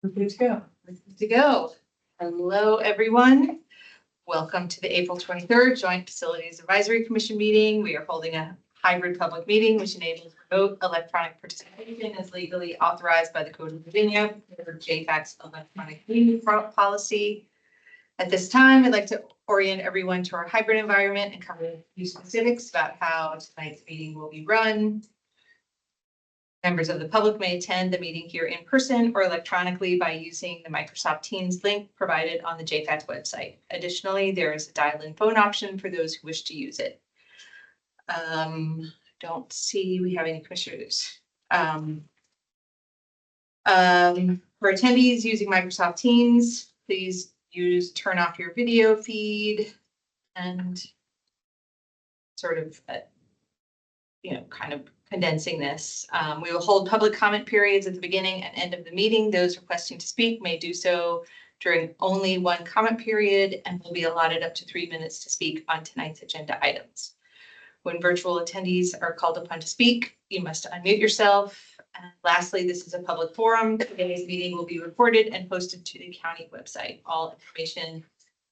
We're good to go. We're good to go. Hello, everyone. Welcome to the April 23rd Joint Facilities Advisory Commission meeting. We are holding a hybrid public meeting which enables remote electronic participation as legally authorized by the Code of Virginia for JFAC's electronic meeting policy. At this time, I'd like to orient everyone to our hybrid environment and cover a few specifics about how tonight's meeting will be run. Members of the public may attend the meeting here in person or electronically by using the Microsoft Teams link provided on the JFAC website. Additionally, there is a dial-in phone option for those who wish to use it. Don't see we have any commissioners. For attendees using Microsoft Teams, please turn off your video feed and sort of, kind of condensing this. We will hold public comment periods at the beginning and end of the meeting. Those requesting to speak may do so during only one comment period and will be allotted up to 3 minutes to speak on tonight's agenda items. When virtual attendees are called upon to speak, you must unmute yourself. And lastly, this is a public forum. Today's meeting will be recorded and posted to the county website. All information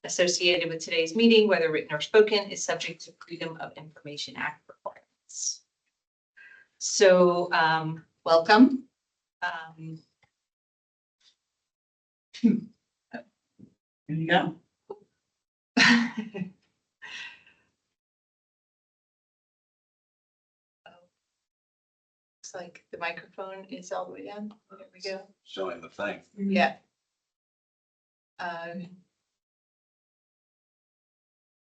associated with today's meeting, whether written or spoken, is subject to Freedom of Information Act requirements. So, welcome. There you go. Looks like the microphone is all the way down. There we go. Showing the thing. Yeah. Can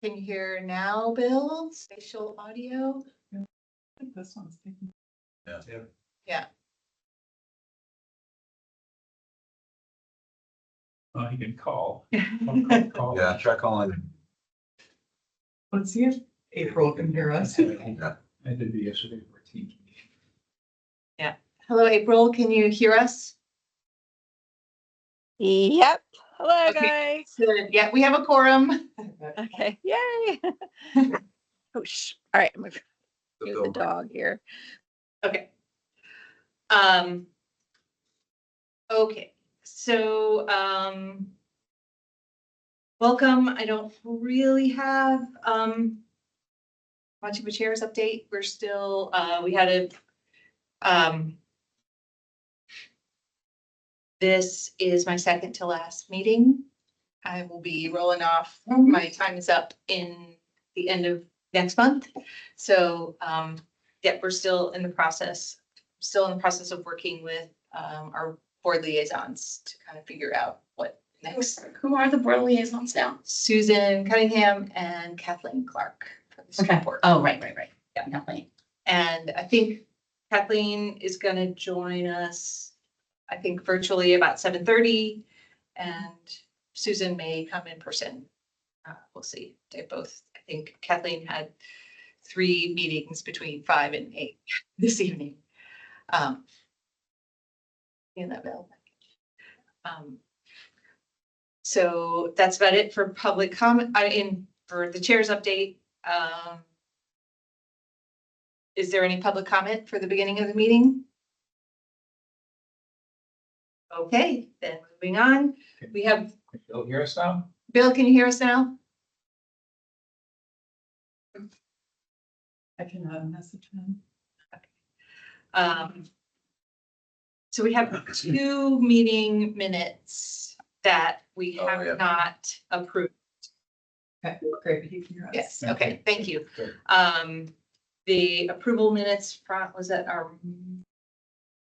you hear now, Bill? Spatial audio? I think this one's taking. Yeah. Yeah. You can call. Yeah, try calling. Let's see if April can hear us. Yeah. I did the yesterday for a team. Yeah. Hello, April. Can you hear us? Yep. Hello, Okay. guys. Good. Yeah, we have a quorum. Okay. Yay. Oh, all right. I'm going to use the dog here. Okay. Okay. So, welcome. I don't really have, much of a chairs update. We're still, we had a, this is my second to last meeting. I will be rolling off. My time is up in the end of next month. So, yeah, we're still in the process of working with our board liaisons to kind of figure out what next. Who are the board liaisons now? Susan Cunningham and Kathleen Clark for the school board. Oh, right. Yeah. Kathleen. And I think Kathleen is going to join us, I think virtually about 7:30, and Susan may come in person. We'll see. They both, I think Kathleen had 3 meetings between 5 and 8 this evening. In that bill. So that's about it for public comment. For the chair's update. Is there any public comment for the beginning of the meeting? Okay, then moving on. We have You'll hear us now? Bill. Can you hear us now? I can message him. So we have 2 meeting minutes that we have yeah. not approved. Okay, great. You can hear us. Yes, okay, thank you. Good. The approval minutes from, was that our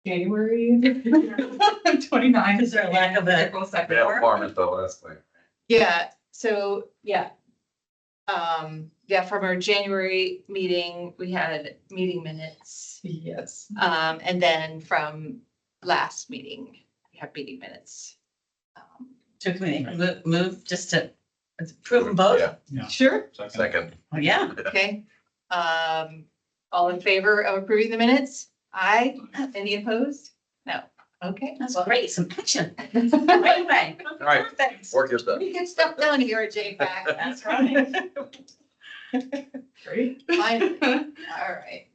January 29th. Is there a lack of a- April 2nd. Yeah, farm though, last thing. Yeah, so, yeah. Yeah, from our January meeting, we had meeting minutes. Yes. And then from last meeting, we have meeting minutes. So can we move just to approve them both? Yeah, Yeah. Sure, second. Oh, yeah. okay. All in favor of approving the minutes? Aye. Any opposed? No. Okay. That's well, great. Some action. Right away. All right. Perfect. Work your stuff. We get stuff done here at JFAC. That's right. Great. Fine. All right.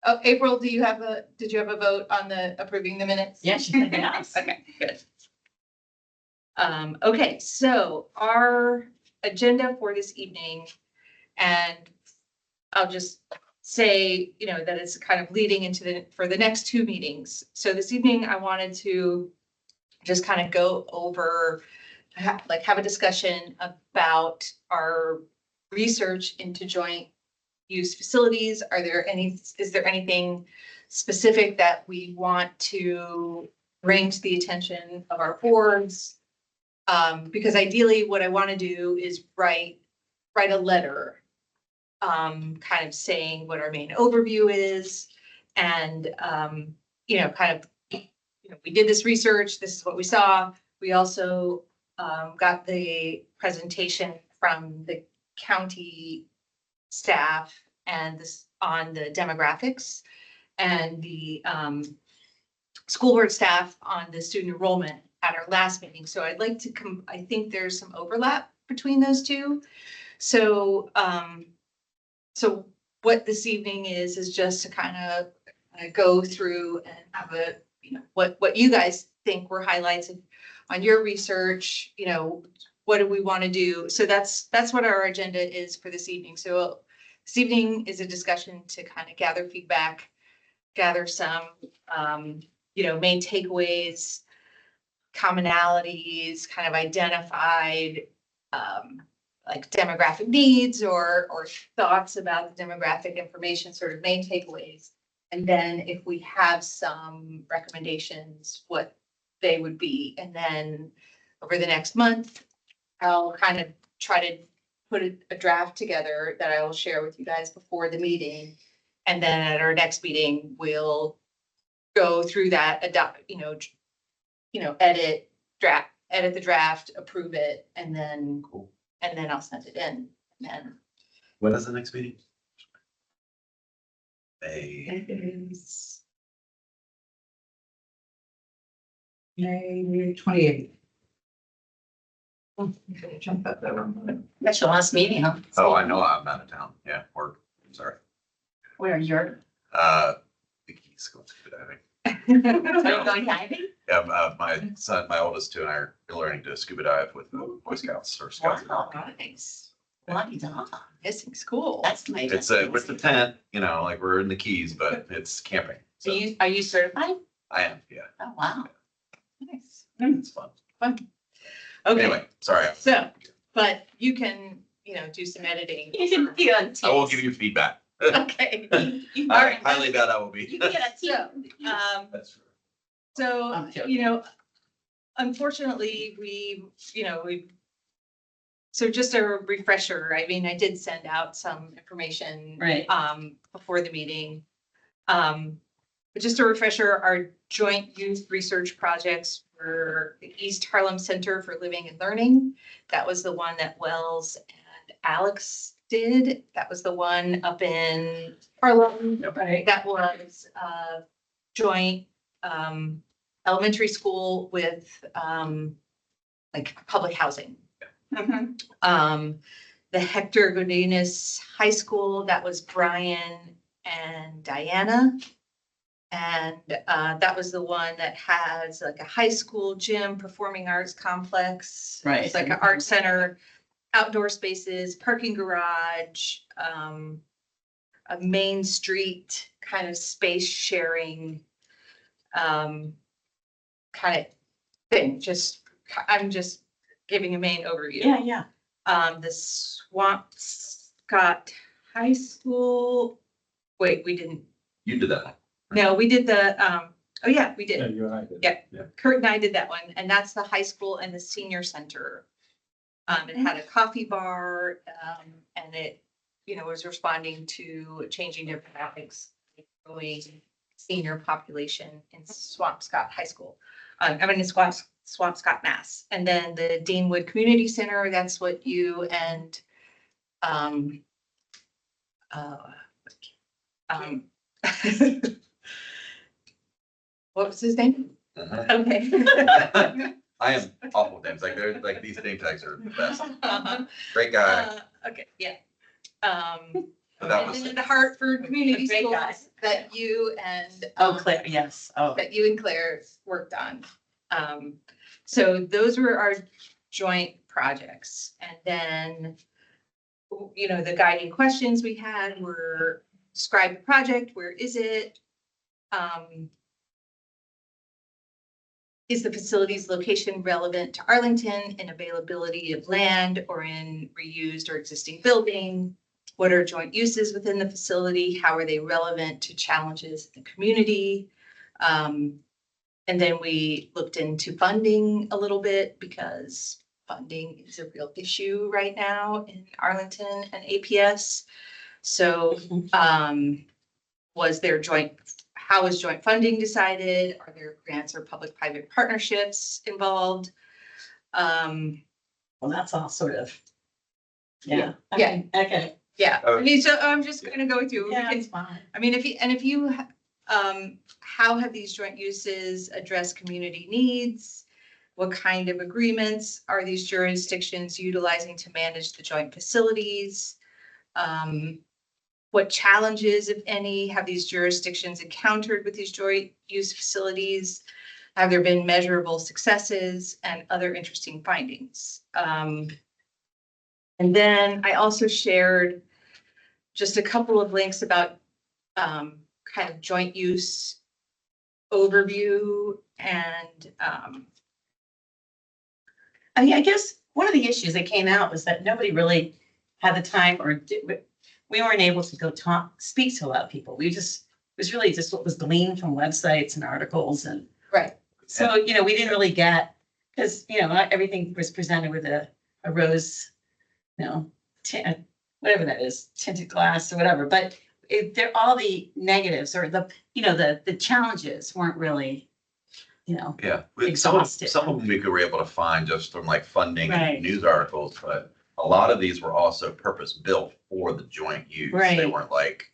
Oh, April, did you have a vote on the approving the minutes? Yes, she said yes. Okay, good. Okay, so our agenda for this evening, and I'll just say, that it's kind of leading into for the next two meetings. So this evening, I wanted to just kind of go over, have a discussion about our research into joint use facilities. Is there anything specific that we want to bring to the attention of our boards? Because ideally what I want to do is write a letter, kind of saying what our main overview is and, we did this research, this is what we saw. We also, got the presentation from the county staff and this on the demographics and the school board staff on the student enrollment at our last meeting. So I'd like to I think there's some overlap between those two. So, so what this evening is just to kind of go through and have a, what you guys think were highlights on your research, what do we want to do? So that's what our agenda is for this evening. So this evening is a discussion to kind of gather feedback, gather some, main takeaways, commonalities, kind of identified, like demographic needs or thoughts about the demographic information, sort of main takeaways. And then if we have some recommendations, what they would be. And then over the next month, I'll kind of try to put a draft together that I will share with you guys before the meeting. And then at our next meeting, we'll go through that, edit the draft, approve it, and then, Cool. and then I'll send it in. And then When is the next meeting? May. It is May 28th. Jump up that one. That's your last meeting, huh? Oh, I know I'm out of town. Yeah, or, sorry. Where you're, The Keys going scuba diving. are you going diving? Yeah, my oldest two and I are learning to scuba dive with the Boy Scouts or Scouts. Wow. nice. Bloody dog. Missing school. That's my. It's with the tent, like we're in the Keys, but it's camping. So Are you certified? I am, yeah. Oh, wow. Nice. It's fun. Okay, Anyway, sorry. so, but you can, do some editing. You can be on Teams. I will give you feedback. Okay. You All I right. highly doubt I will be. You get a So, team. That's true. So, I'm joking. unfortunately, so just a refresher, I mean, I did send out some information. Right. Before the meeting. But just a refresher, our joint youth research projects were the East Harlem Center for Living and Learning. That was the one that Wells and Alex did. That was the one up in Harlem. Right. That was joint elementary school with public housing. The Hector Godinez High School, that was Brian and Diana. And that was the one that has like a high school gym, performing arts complex. Right. It's like an art center, outdoor spaces, parking garage, a main street kind of space sharing kind of thing. I'm just giving a main overview. Yeah. The Swampscott High School. Wait, we didn't. You did that. No, we did the, oh yeah, we Yeah, did. you and I did. Yeah. Kurt and I did that one, and that's the high school and the senior center. It had a coffee bar, and it, was responding to changing demographics, growing senior population in Swampscott High School. In Swampscott, Mass. And then the Deanwood Community Center, that's what you and, what was his name? Uh-huh. Okay. I am awful with names. They're these name tags are the best. Uh-huh. Great guy. Okay, yeah. But that was And then the Hartford Community Great guy. Schools, that you and. Oh, Claire, yes. Oh, That you and Claire worked on. So those were our joint projects. And then, you know, the guiding questions we had were describe the project, where is it? Is the facility's location relevant to Arlington in availability of land or in reused or existing building? What are joint uses within the facility? How are they relevant to challenges in the community? And then we looked into funding a little bit because funding is a real issue right now in Arlington and APS. So, how is joint funding decided? Are there grants or public-private partnerships involved? well, that's all sort of. Yeah. Yeah. Okay. Yeah, I mean, so I'm just gonna go through. We Yeah, can- it's fine. I mean, if you, how have these joint uses addressed community needs? What kind of agreements are these jurisdictions utilizing to manage the joint facilities? What challenges, if any, have these jurisdictions encountered with these joint use facilities? Have there been measurable successes and other interesting findings? And then I also shared just a couple of links about kind of joint use overview and I mean, I guess one of the issues that came out was that nobody really had the time we weren't able to go speak to a lot of people. It was really just what was gleaned from websites and articles. And right. so, you know, we didn't really get, because, you know, not everything was presented with a rose, you know, whatever that is, tinted glass or whatever. But they're all the negatives or the challenges weren't really, you know. Yeah, Exhausted. some of them we were able to find just from like funding Right. and news articles, but a lot of these were also purpose built for the joint use. They Right. weren't like,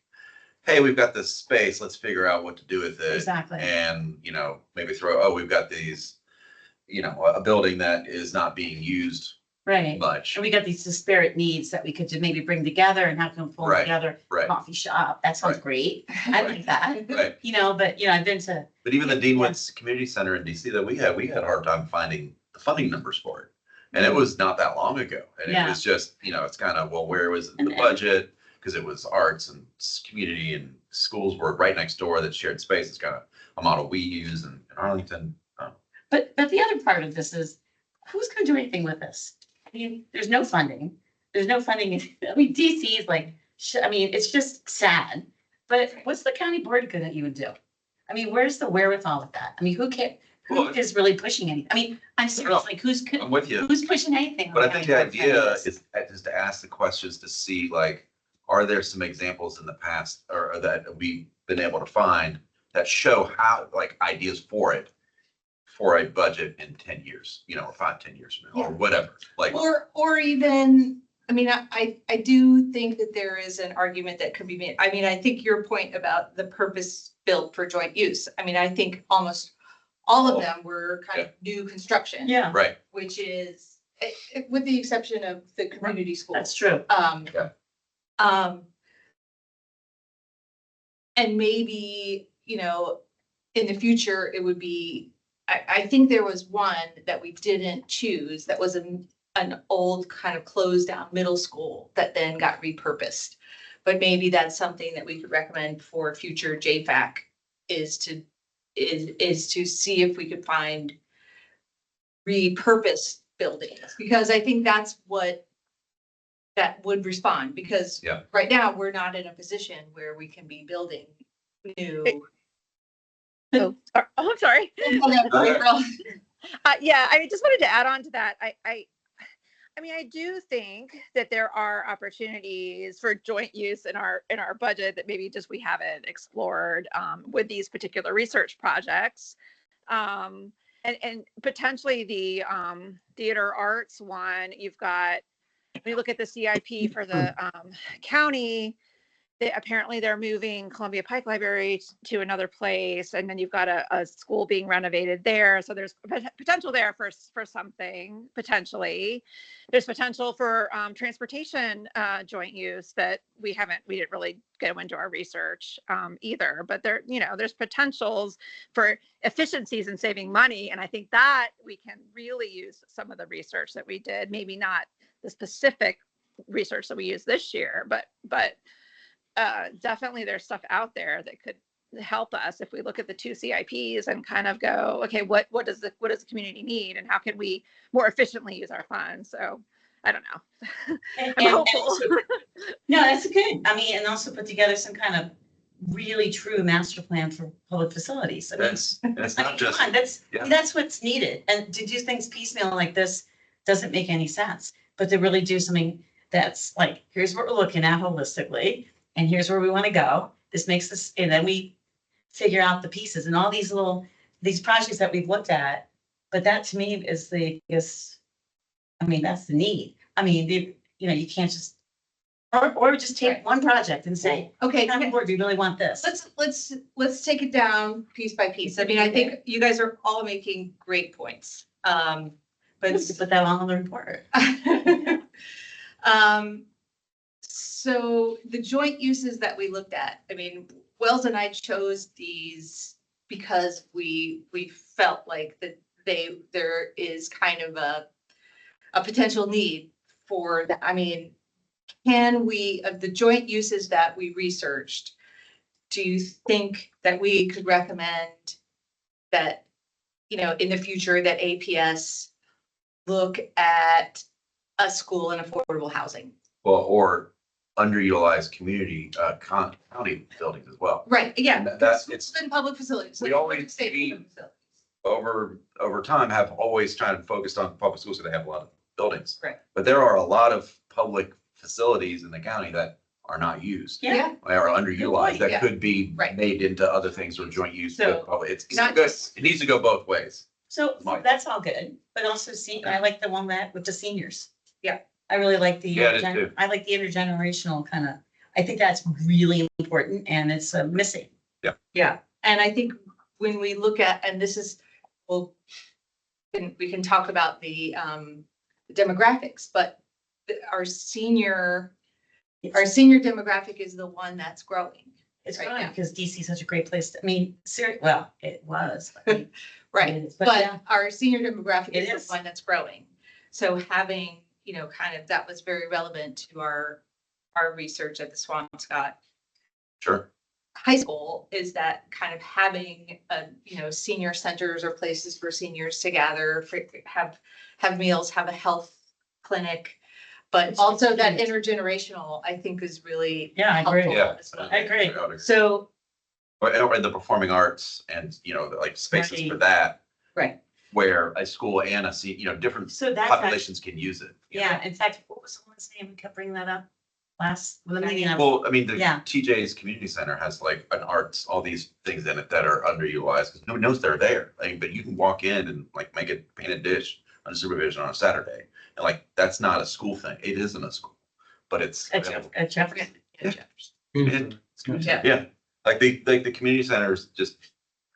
hey, we've got this space, let's figure out what to do with it. Exactly. And, you know, maybe we've got these, you know, a building that is not being used Right. much. And we got these disparate needs that we could maybe bring together and have them pull Right, together. right. Coffee shop, that sounds Right. great. I like that. Right. You know, but I've been to, But even the Yeah. Deanwood Community Center in DC that we had a hard time finding the funding numbers for it. And it Mhm. was not that long ago. And it Yeah. was just, you know, it's kind of, well, where was it in And the then- budget? Because it was arts and community and schools were right next door that shared space. It's kind of a model we use in Arlington. but the other part of this is, who's gonna do anything with this? I mean, there's no funding. There's no funding. I mean, DC is like, I mean, it's just sad. But what's the county board gonna even do? I mean, where's the wherewithal with that? I mean, who Well, is really pushing anything? I mean, I'm serious, like I'm with you. who's pushing anything? on But I think the county board idea for this? is to ask the questions to see like, are there some examples in the past or that we've been able to find that show how, like ideas for a budget in 10 years, you know, or 5, 10 years from now, or whatever, like. Or even, I mean, I do think that there is an argument that could be made. I mean, I think your point about the purpose built for joint use. I mean, I think almost all of them were kind of new construction. Yeah, Right, Which is, with the exception of the community schools. that's true. Yeah. And maybe, you know, in the future, it would be, I think there was one that we didn't choose that was an old kind of closed down middle school that then got repurposed. But maybe that's something that we could recommend for future JFAC is to see if we could find repurposed buildings, because I think that's what that would respond, because Yeah. right now we're not in a position where we can be building new. Oh, I'm sorry. April. Yeah, I just wanted to add on to that. I mean, I do think that there are opportunities for joint use in our budget that maybe just we haven't explored with these particular research projects, and potentially the theater arts one. You've got, when you look at the CIP for the county, apparently they're moving Columbia Pike Library to another place, and then you've got a school being renovated there. So there's potential there for something, potentially. There's potential for transportation joint use that we didn't really go into our research either, but there's potentials for efficiencies and saving money. And I think that we can really use some of the research that we did, maybe not the specific research that we used this year, but definitely there's stuff out there that could help us if we look at the 2 CIPs and kind of go, okay, what does the community need, and how can we more efficiently use our funds? So I don't know. And I'm hopeful. also, no, that's good. I mean, and also put together some kind of really true master plan for public facilities. I mean, And it's I not mean, just, come on, yeah. that's what's needed. And to do things piecemeal like this doesn't make any sense. But to really do something that's like, here's what we're looking at holistically, and here's where we want to go. This makes this, and then we figure out the pieces and all these projects that we've looked at. But that to me is I mean, that's the need. I mean, you can't just, or just take Right. one project and say, Okay, county board, we really want this. let's take it down piece by piece. I mean, I think you guys are all making great points. But But put that on the report. So the joint uses that we looked at, I mean, Wells and I chose these because we felt like that there is kind of a potential need for that. I mean, can we, of the joint uses that we researched, do you think that we could recommend that, in the future that APS look at a school and affordable housing? well, or underutilized community, county buildings as well. Right, yeah. It's Been public facilities. We always see- over time have always tried to focus on public schools because they have a lot of buildings. Right. But there are a lot of public facilities in the county that are not used. Yeah, Or underutilized, yeah. that could be Right. made into other things or joint use. So, It's not good. just- It needs to go both ways. So Mike. that's all good, but also I like the one that with the seniors. Yeah. I really like the, Yeah, I did too. I like the intergenerational kind of, I think that's really important and it's missing. yeah. And I think when we look at, and this is, well, we can talk about the demographics, but our senior demographic is the one that's growing. It's Right fine now. because DC is such a great place to, I mean, well, it was. I mean, Right, it is, but yeah, but our senior demographic It is is. the one that's growing. So having, kind of, that was very relevant to our research at the Swampscott Sure. High School, is that kind of having senior centers or places for seniors to gather, have meals, have a health clinic. But It's also that huge. intergenerational, I think, is really Yeah, I agree. helpful Yeah. as well. I agree. So, Or the performing arts and, like spaces for Right. that, right, where a school and different So that's, populations can use it. yeah, in fact, what was someone's name? We kept bringing that up with the meeting. Well, I mean, the Yeah. TJ's community center has like an arts, all these things in it that are underutilized because nobody knows they're there. Like, but you can walk in and like make a painted dish under supervision on a Saturday. And like, that's not a school thing. It isn't a school, but it's. At Jefferson. yeah, Like the community centers just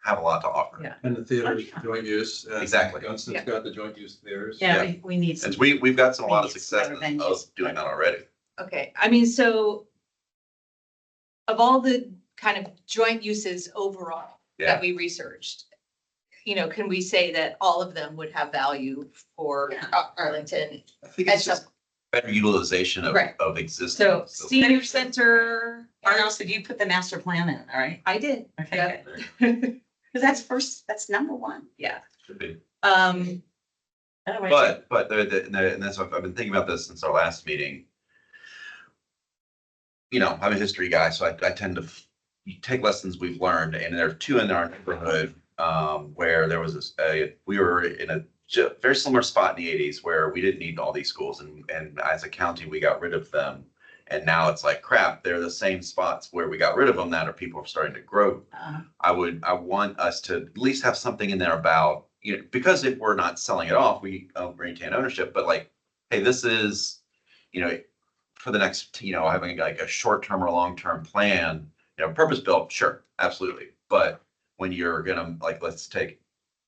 have a lot to offer. Yeah. And the theaters, Oh, yeah. joint use. Exactly. Gunston's Yeah. got the joint use theaters. Yeah, Yeah. we need some. And we've got a lot of Venues, success better of venues. doing that already. okay. I mean, so of all the kind of joint uses overall Yeah. that we researched, can we say that all of them would have value for Yeah. Arlington? I think At it's just better utilization Right. of existing. So facilities. senior center, And also, you put the master plan in, all right? I did. Okay, Yeah. good. Because that's number one. Yeah. Should be. Otherwise, But and that's what I've been thinking about this since our last meeting. I'm a history guy, so I tend to take lessons we've learned, and there are two in our neighborhood where there was we were in a very similar spot in the 80s where we didn't need all these schools, and as a county we got rid of them, and now it's like crap. They're the same spots where we got rid of them that are people are starting to grow. I want us to at least have something in there about, because if we're not selling it off, we retain ownership, but like, hey, this is, for the next, having like a short-term or long-term plan, purpose built, sure, absolutely. But when you're gonna, like, let's take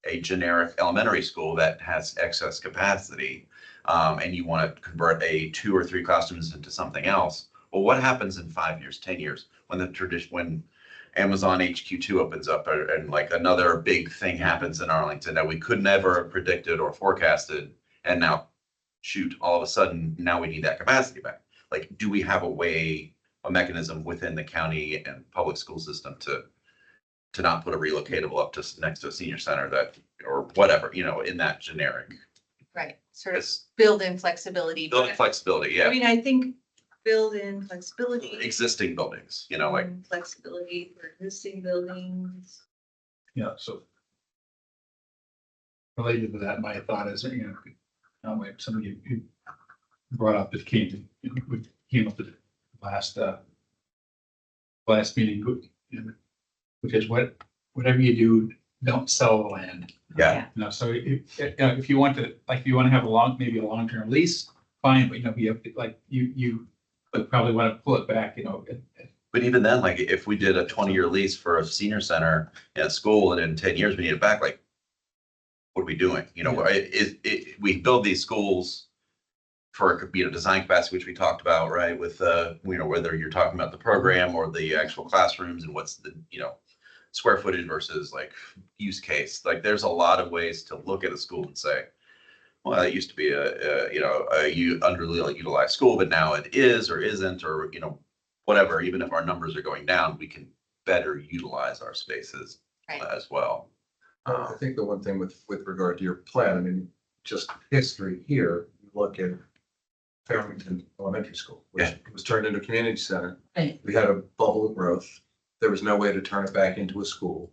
a generic elementary school that has excess capacity, and you want to convert 2 or 3 classrooms into something else. Well, what happens in 5 years, 10 years when Amazon HQ2 opens up and like another big thing happens in Arlington that we could never have predicted or forecasted, and now shoot, all of a sudden now we need that capacity back. Like, do we have a mechanism within the county and public school system to not put a relocatable up to next to a senior center or whatever, in that generic. Right, sort of Yes. build in flexibility. Building flexibility, I yeah. mean, I think build in flexibility. Existing buildings, like, Flexibility for existing buildings. Yeah, so. Related to that, my thought is, like somebody who brought up, it came up to the last meeting, because whatever you do, don't sell the land. yeah, So if you want to, like, if you want to have maybe a long-term lease, fine, but you have to, like, you would probably want to pull it back, but even then, like, if we did a 20-year lease for a senior center in a school and in 10 years we need it back, like, what are we doing? We build these schools for, design capacity, which we talked about, right? With, whether you're talking about the program or the actual classrooms and what's the, square footage versus like use case. Like, there's a lot of ways to look at a school and say, well, it used to be a underutilized school, but now it is or isn't, or, whatever. Even if our numbers are going down, we can better utilize our spaces Right. as well. I think the one thing with regard to your plan, I mean, just history here, you look at Arlington Elementary School, which Yeah. was turned into a community center. Right. We had a bubble of growth. There was no way to turn it back into a school.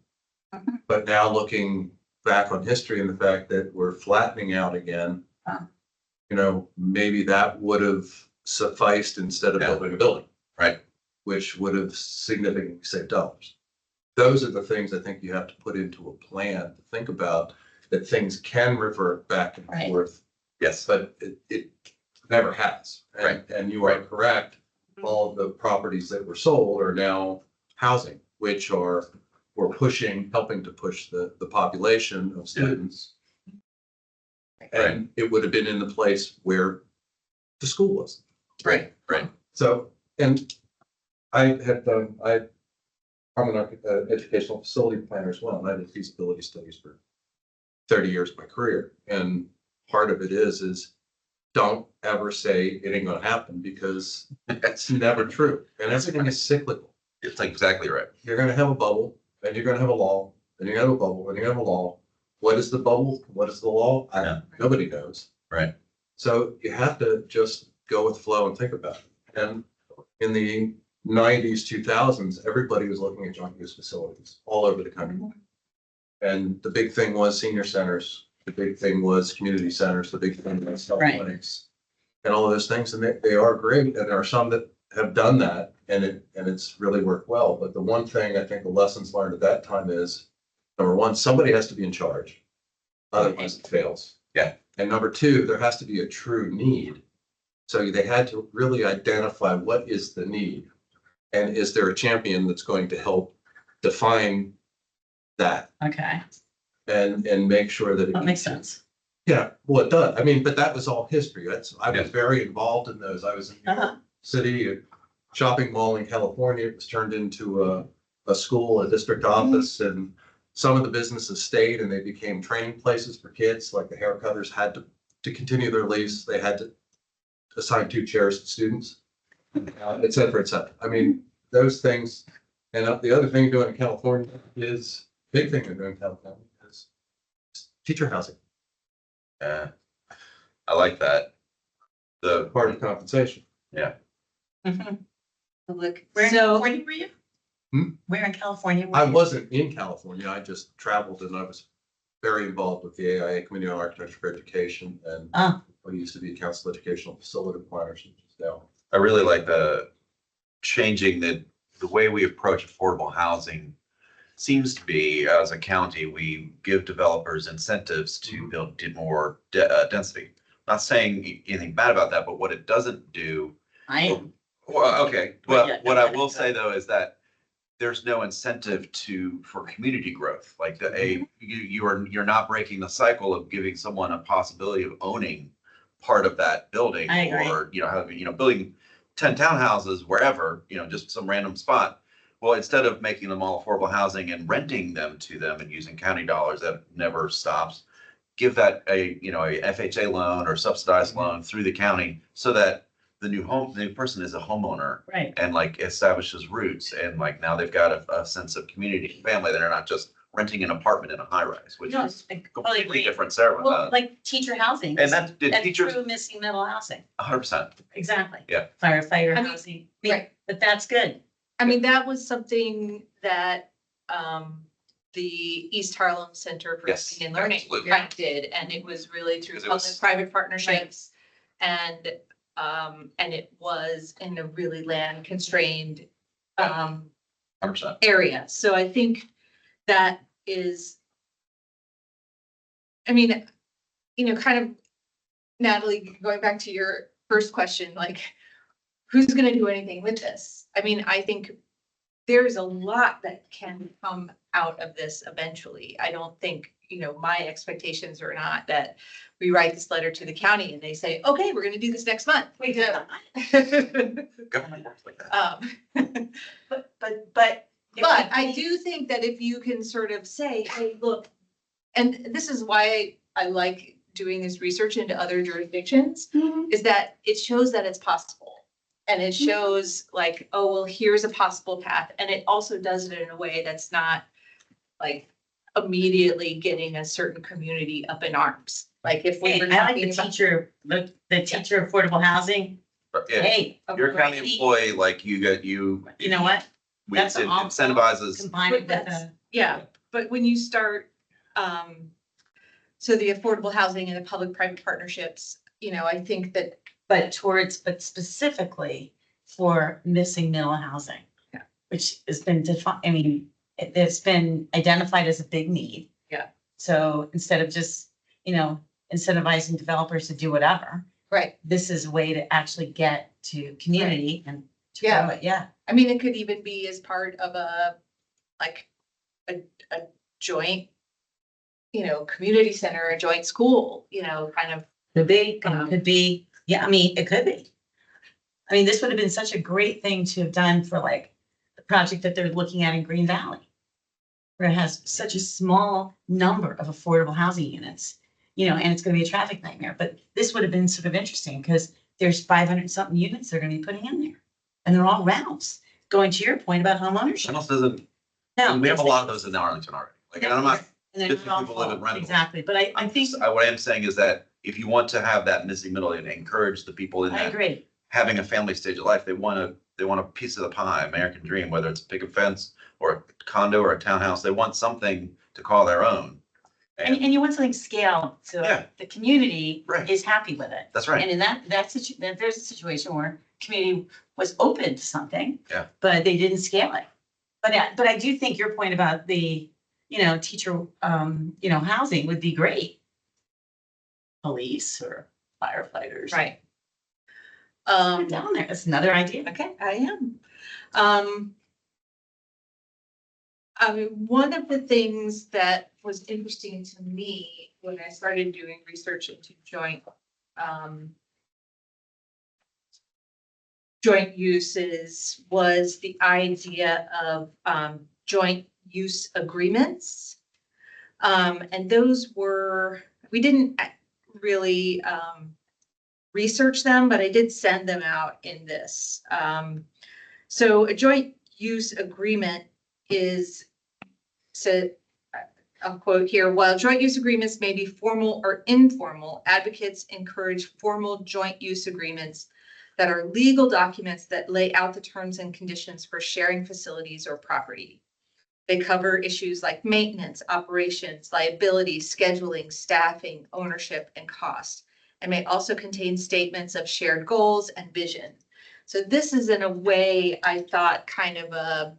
Mhm. But now looking back on history and the fact that we're flattening out again, Huh. maybe that would have sufficed instead of Yeah. building a building. Right. Which would have significantly saved dollars. Those are the things I think you have to put into a plan to think about, that things can revert back and Right. forth, Yes. but it never has. Right. And you are Right. correct. All of the properties that were sold are now housing, which we're helping to push the population of students. And it would have been in the place where the school was. Right. So, and I'm an educational facility planner as well, and I did feasibility studies for 30 years of my career. And part of it is don't ever say it ain't gonna happen, because it's never true. And everything is cyclical. It's like exactly right. You're gonna have a bubble, and you're gonna have a lull, and you're gonna have a bubble, and you're gonna have a lull. What is the bubble? What is the lull? Yeah. Nobody knows. Right. So you have to just go with the flow and think about it. And in the 90s, 2000s, everybody was looking at joint use facilities all over the country. And the big thing was senior centers. The big thing was community centers. The big thing was health Right. clinics and all of those things. And they are great. And there are some that have done that, and it's really worked well. But the one thing I think the lessons learned at that time is, number one, somebody has to be in charge. Otherwise it fails. Yeah. And number two, there has to be a true need. So they had to really identify what is the need. And is there a champion that's going to help define that Okay, and make sure that it that makes sense. Yeah, well, it does. I mean, but that was all history. I was Yeah. very involved in those. I was in New York Uh-huh. City, a shopping mall in California. It was turned into a school, a district office, and some of the businesses stayed and they became training places for kids. Like the haircutters had to continue their lease. They had to assign 2 chairs to students, et cetera, et cetera. I mean, those things. And the other thing doing in California is, big thing they're doing in California is teacher housing, Yeah. I like that. The part of compensation. Mhm. Look, Where in so California were you? Hmm? Where in California were I you? wasn't in California. I just traveled, and I was very involved with the AIA, Committee on Architecture for Education, and Ah. I used to be council educational facility planners, which is now. I really like the changing the way we approach affordable housing seems to be, as a county, we give developers incentives to build more density. Not saying anything bad about that, but what it doesn't do I am. Well, okay, Yeah. but what I will say though is that there's no incentive for community growth. Like you're not breaking the cycle of giving someone a possibility of owning part of that building. I agree. Or, having, building 10 townhouses wherever, just some random spot. Well, instead of making them all affordable housing and renting them to them and using county dollars, that never stops. Give that a FHA loan or subsidized loan through the county so that the new person is a homeowner Right. and like establishes roots and like now they've got a sense of community and family. They're not just renting an apartment in a high rise, which No, is I totally completely agree. different, Sarah. Well, like teacher housing. And that's the That's teachers, true missing middle housing. 100%. Exactly. Yeah. Firefighter I mean, housing. right. But that's good. I mean, that was something that, the East Harlem Center for Yes, Teaching and Learning absolutely. kind of did, and it was really through 'Cause it was- public-private partnerships. And it was in a really land constrained, 100%. area. So I think that is, I mean, kind of, Natalie, going back to your first question, like, who's gonna do anything with this? I mean, I think there's a lot that can come out of this eventually. I don't think, my expectations are not that we write this letter to the county and they say, okay, we're gonna do this next month. We do not. Government works like that. But I do think that if you can sort of say, hey, look, and this is why I like doing this research into other jurisdictions, is that it shows that it's possible. And it shows like, oh, well, here's a possible path. And it also does it in a way that's not like immediately getting a certain community up in arms. Like if we Hey, were I like talking the about. teacher, the teacher affordable housing. But yeah, Hey, you're a county Brady, employee, like you know what? We That's it awesome. incentivizes. Combine it with That's- a, Yeah, but when you start, so the affordable housing and the public-private partnerships, I think that, but specifically for missing middle housing. Yeah. Which has been defined, I mean, it's been identified as a big need. Yeah. So instead of just, incentivizing developers to do whatever, right, this is a way to actually get to community and to Yeah. grow it. Yeah. I mean, it could even be as part of a joint, community center, a joint school, kind of. Could be, yeah, I mean, it could be. I mean, this would have been such a great thing to have done for like the project that they're looking at in Green Valley. Where it has such a small number of affordable housing units, and it's gonna be a traffic nightmare, but this would have been sort of interesting because there's 500 something units they're gonna be putting in there. And they're all rentals, going to your point about home ownership. Rentals doesn't, No, we have a lot of those in Arlington already. Like, and I'm not, And they're just not all people live in full. rentals. Exactly, but I think, what I am saying is that if you want to have that missing middle and encourage the people in I that, agree. having a family stage of life, they want a piece of the pie, American dream, whether it's a picket fence or a condo or a townhouse, they want something to call their own. And you want something scaled, so Yeah. the community Right. is happy with it. That's right. And in that there's a situation where community was open to something. Yeah. But they didn't scale it. But I do think your point about the, teacher, housing would be great. Police or firefighters. Right. Put it down there. That's another idea. Okay, I am. I mean, one of the things that was interesting to me when I started doing research into joint uses was the idea of joint use agreements. And those were, we didn't really research them, but I did send them out in this. So a joint use agreement is, so I'll quote here, while joint use agreements may be formal or informal, advocates encourage formal joint use agreements that are legal documents that lay out the terms and conditions for sharing facilities or property. They cover issues like maintenance, operations, liability, scheduling, staffing, ownership, and cost, and may also contain statements of shared goals and vision. So this is in a way, I thought, kind of a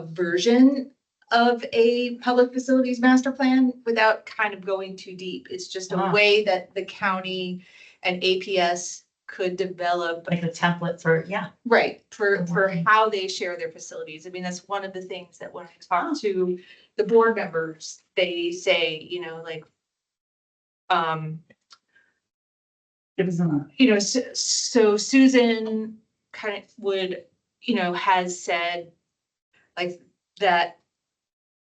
version of a public facilities master plan without kind of going too deep. It's just a way that the county and APS could develop, Like a template for, yeah. right, for Mhm. how they share their facilities. I mean, that's one of the things that when I talk to the board members, they say, you know, like, It was you know, so Susan kind of would, you know, has said like that,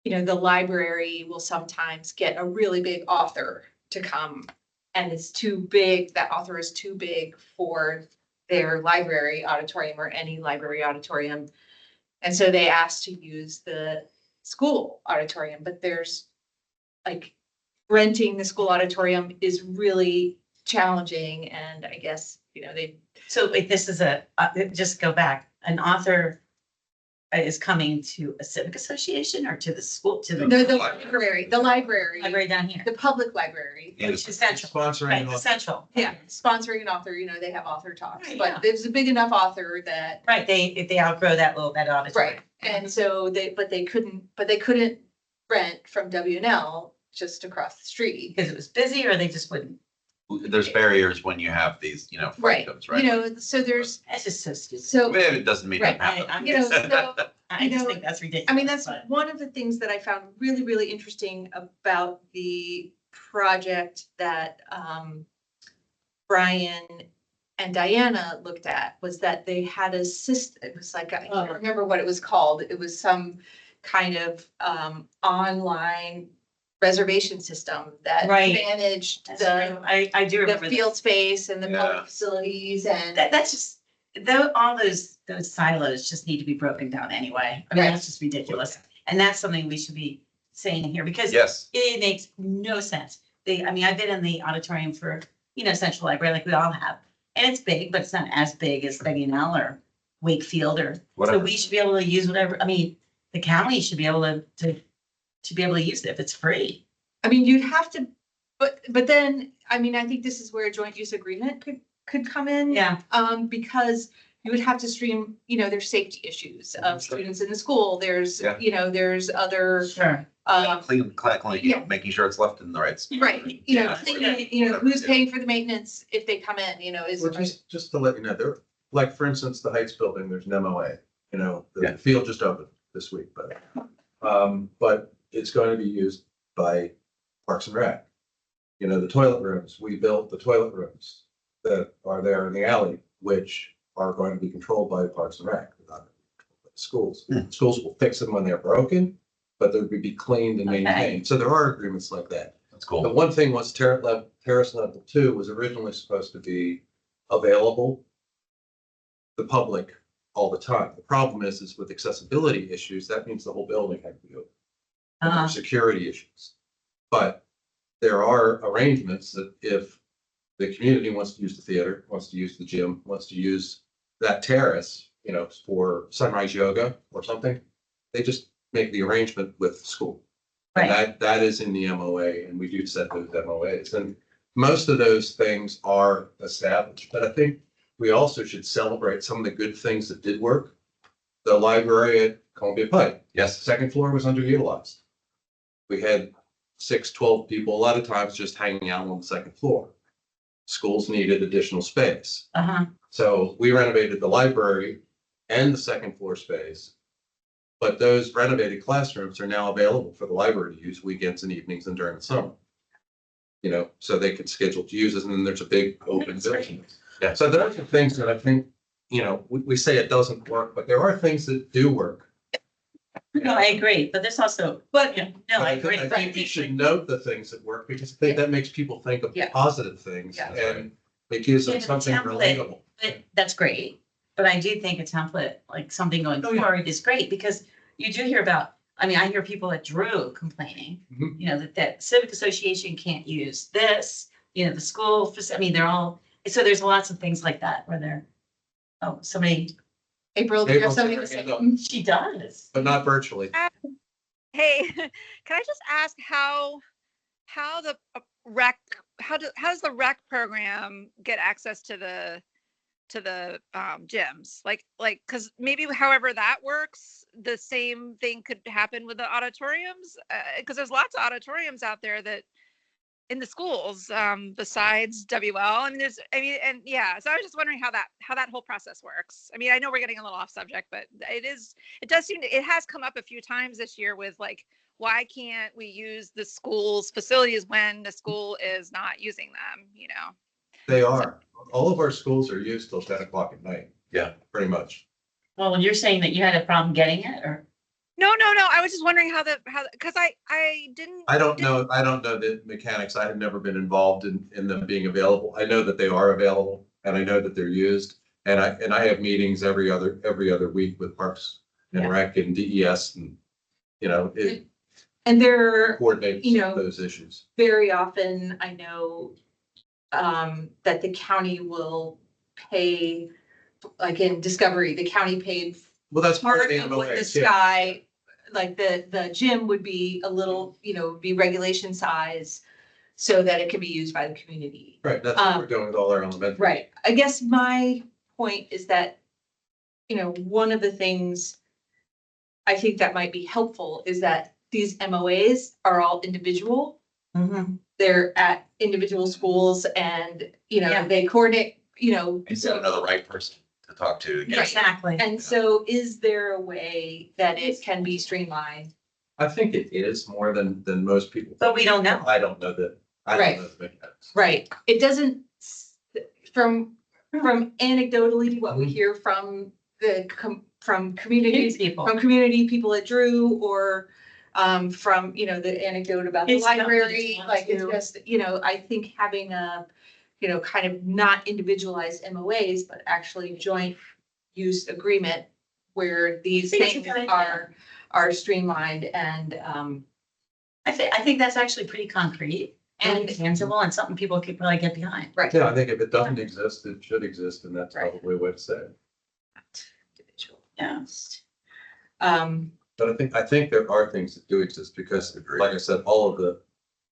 you know, the library will sometimes get a really big author to come and it's too big, that author is too big for their library auditorium or any library auditorium. And so they asked to use the school auditorium, but there's like renting the school auditorium is really challenging. And I guess, you know, they, So wait, this is just go back, an author is coming to a civic association or to the school, to the the library, library down here? the public library. And Which is central, Sponsoring. right, the central. Yeah, sponsoring an author, you know, they have author talks, Right, yeah. but there's a big enough author that, Right, if they outgrow that auditorium. right, and so they couldn't rent from W&L just across the street. Because it was busy or they just wouldn't. There's barriers when you have these, you know, Right, freedoms, right? you know, so there's, That's just so stupid. so, Maybe it doesn't mean it Right, happen. I'm you know, just- so, I you just know, think that's ridiculous. I mean, that's but- one of the things that I found really, really interesting about the project that Brian and Diana looked at was that they had a system, it was like, I can't remember what it was called. It was some kind of online reservation system that Right. managed That's the, true. I do the remember field that. space and the Yeah. public facilities and. That's just, though, all those silos just need to be broken down anyway. I mean, Right. that's just ridiculous. And that's something we should be saying here because Yes, it makes no sense. I mean, I've been in the auditorium for, Central Library, like we all have. And it's big, but it's not as big as W&L or Wakefield or, so Whatever. we should be able to use whatever, I mean, the county should be able to be able to use it if it's free. I mean, you'd have to, but then, I mean, I think this is where a joint use agreement could come in. Yeah. Because you would have to stream, you know, there's safety issues of Sure. students in the school, there's, Yeah. you know, there's other, Sure. clean, Yeah. making sure it's left in the right. right, you know, Yeah. cleaning, you know, who's paying for the maintenance if they come in, you know, is. Well, just to let you know, there, like, for instance, the Heights building, there's an MOA, you know, Yeah. the field just opened this week, but it's going to be used by Parks and Rec. You know, the toilet rooms, we built the toilet rooms that are there in the alley, which are going to be controlled by Parks and Rec, not the schools. Hmm. Schools will fix them when they're broken, but they'll be cleaned and Okay. maintained. So there are agreements like that. That's The cool. one thing was terrace level 2 was originally supposed to be available to the public all the time. The problem is with accessibility issues, that means the whole building had to be open. And there are security issues. But there are arrangements that if the community wants to use the theater, wants to use the gym, wants to use that terrace, you know, for sunrise yoga or something, they just make the arrangement with the school. And that is in the MOA, and we do set those MOAs. And most of those things are established, but I think we also should celebrate some of the good things that did work. The library at Columbia Pike, Yes, second floor was underutilized. We had 12 people, a lot of times just hanging out on the second floor. Schools needed additional space. So we renovated the library and the second floor space. But those renovated classrooms are now available for the library to use weekends and evenings and during the summer. You know, so they could schedule to use it, and then there's a big open That's great. building. Yeah. So those are things that I think, you know, we say it doesn't work, but there are things that do work. No, I agree, but there's also, But, no, But I agree. I think you should note the things that work, because I think that makes people think of Yeah. positive things, Yeah. and it gives them Yeah, the something template. relatable. But that's great, but I do think a template, like something going Oh, yeah. forward is great, because you do hear about, I mean, I hear people at Drew complaining, Mhm. you know, that civic association can't use this, the school, I mean, they're all, so there's lots of things like that where they're, oh, somebody, April, do you have April's something to got her say? hand up. she does. But not virtually. Hey, can I just ask how the how does the rec program get access to the gyms? Like, because however that works, the same thing could happen with the auditoriums. Because there's lots of auditoriums out there that in the schools, besides WL. I mean, and yeah, so I was just wondering how that whole process works. I mean, I know we're getting a little off subject, but it does seem it has come up a few times this year with like, why can't we use the school's facilities when the school is not using them, you know? They are. All of our schools are used till 10 o'clock at night. Yeah. Pretty much. Well, you're saying that you had a problem getting it, or? No. I was just wondering because I didn't. I don't know the mechanics. I have never been involved in them being available. I know that they are available and I know that they're used. And I have meetings every other week with Parks and Yeah. Rec and DES and, it And there, coordinates you know, those issues. very often, I know that the county will pay, like in Discovery, the county paid Well, that's part of part the of what the MOA. sky, like the gym would be a little, be regulation size so that it could be used by the community. Right, that's what we're doing with all our elementary. Right. I guess my point is that, one of the things I think that might be helpful is that these MOAs are all individual. Mhm. They're at individual schools and, Yeah. they coordinate, You gotta know the right person to talk to. Right. Exactly. And so is there a way that it can be streamlined? I think it is more than most people. But we don't know. I don't know that. I Right. don't know the mechanics. Right. It doesn't, from anecdotally, what we Mhm. hear from from communities, People. from community people at Drew or from, the anecdote about the It's not that library, it's not like it's to- just, I think having a, kind of not individualized MOAs, but actually joint use agreement where these I think it's a things good idea. are streamlined and I think that's actually pretty concrete and And- tangible and something people could probably get behind. right. Yeah, I think if it doesn't exist, it should exist, and that's Right. probably a way to say it. Individual. Yeah. But I think there are things that do exist because, Agreed. like I said, all of the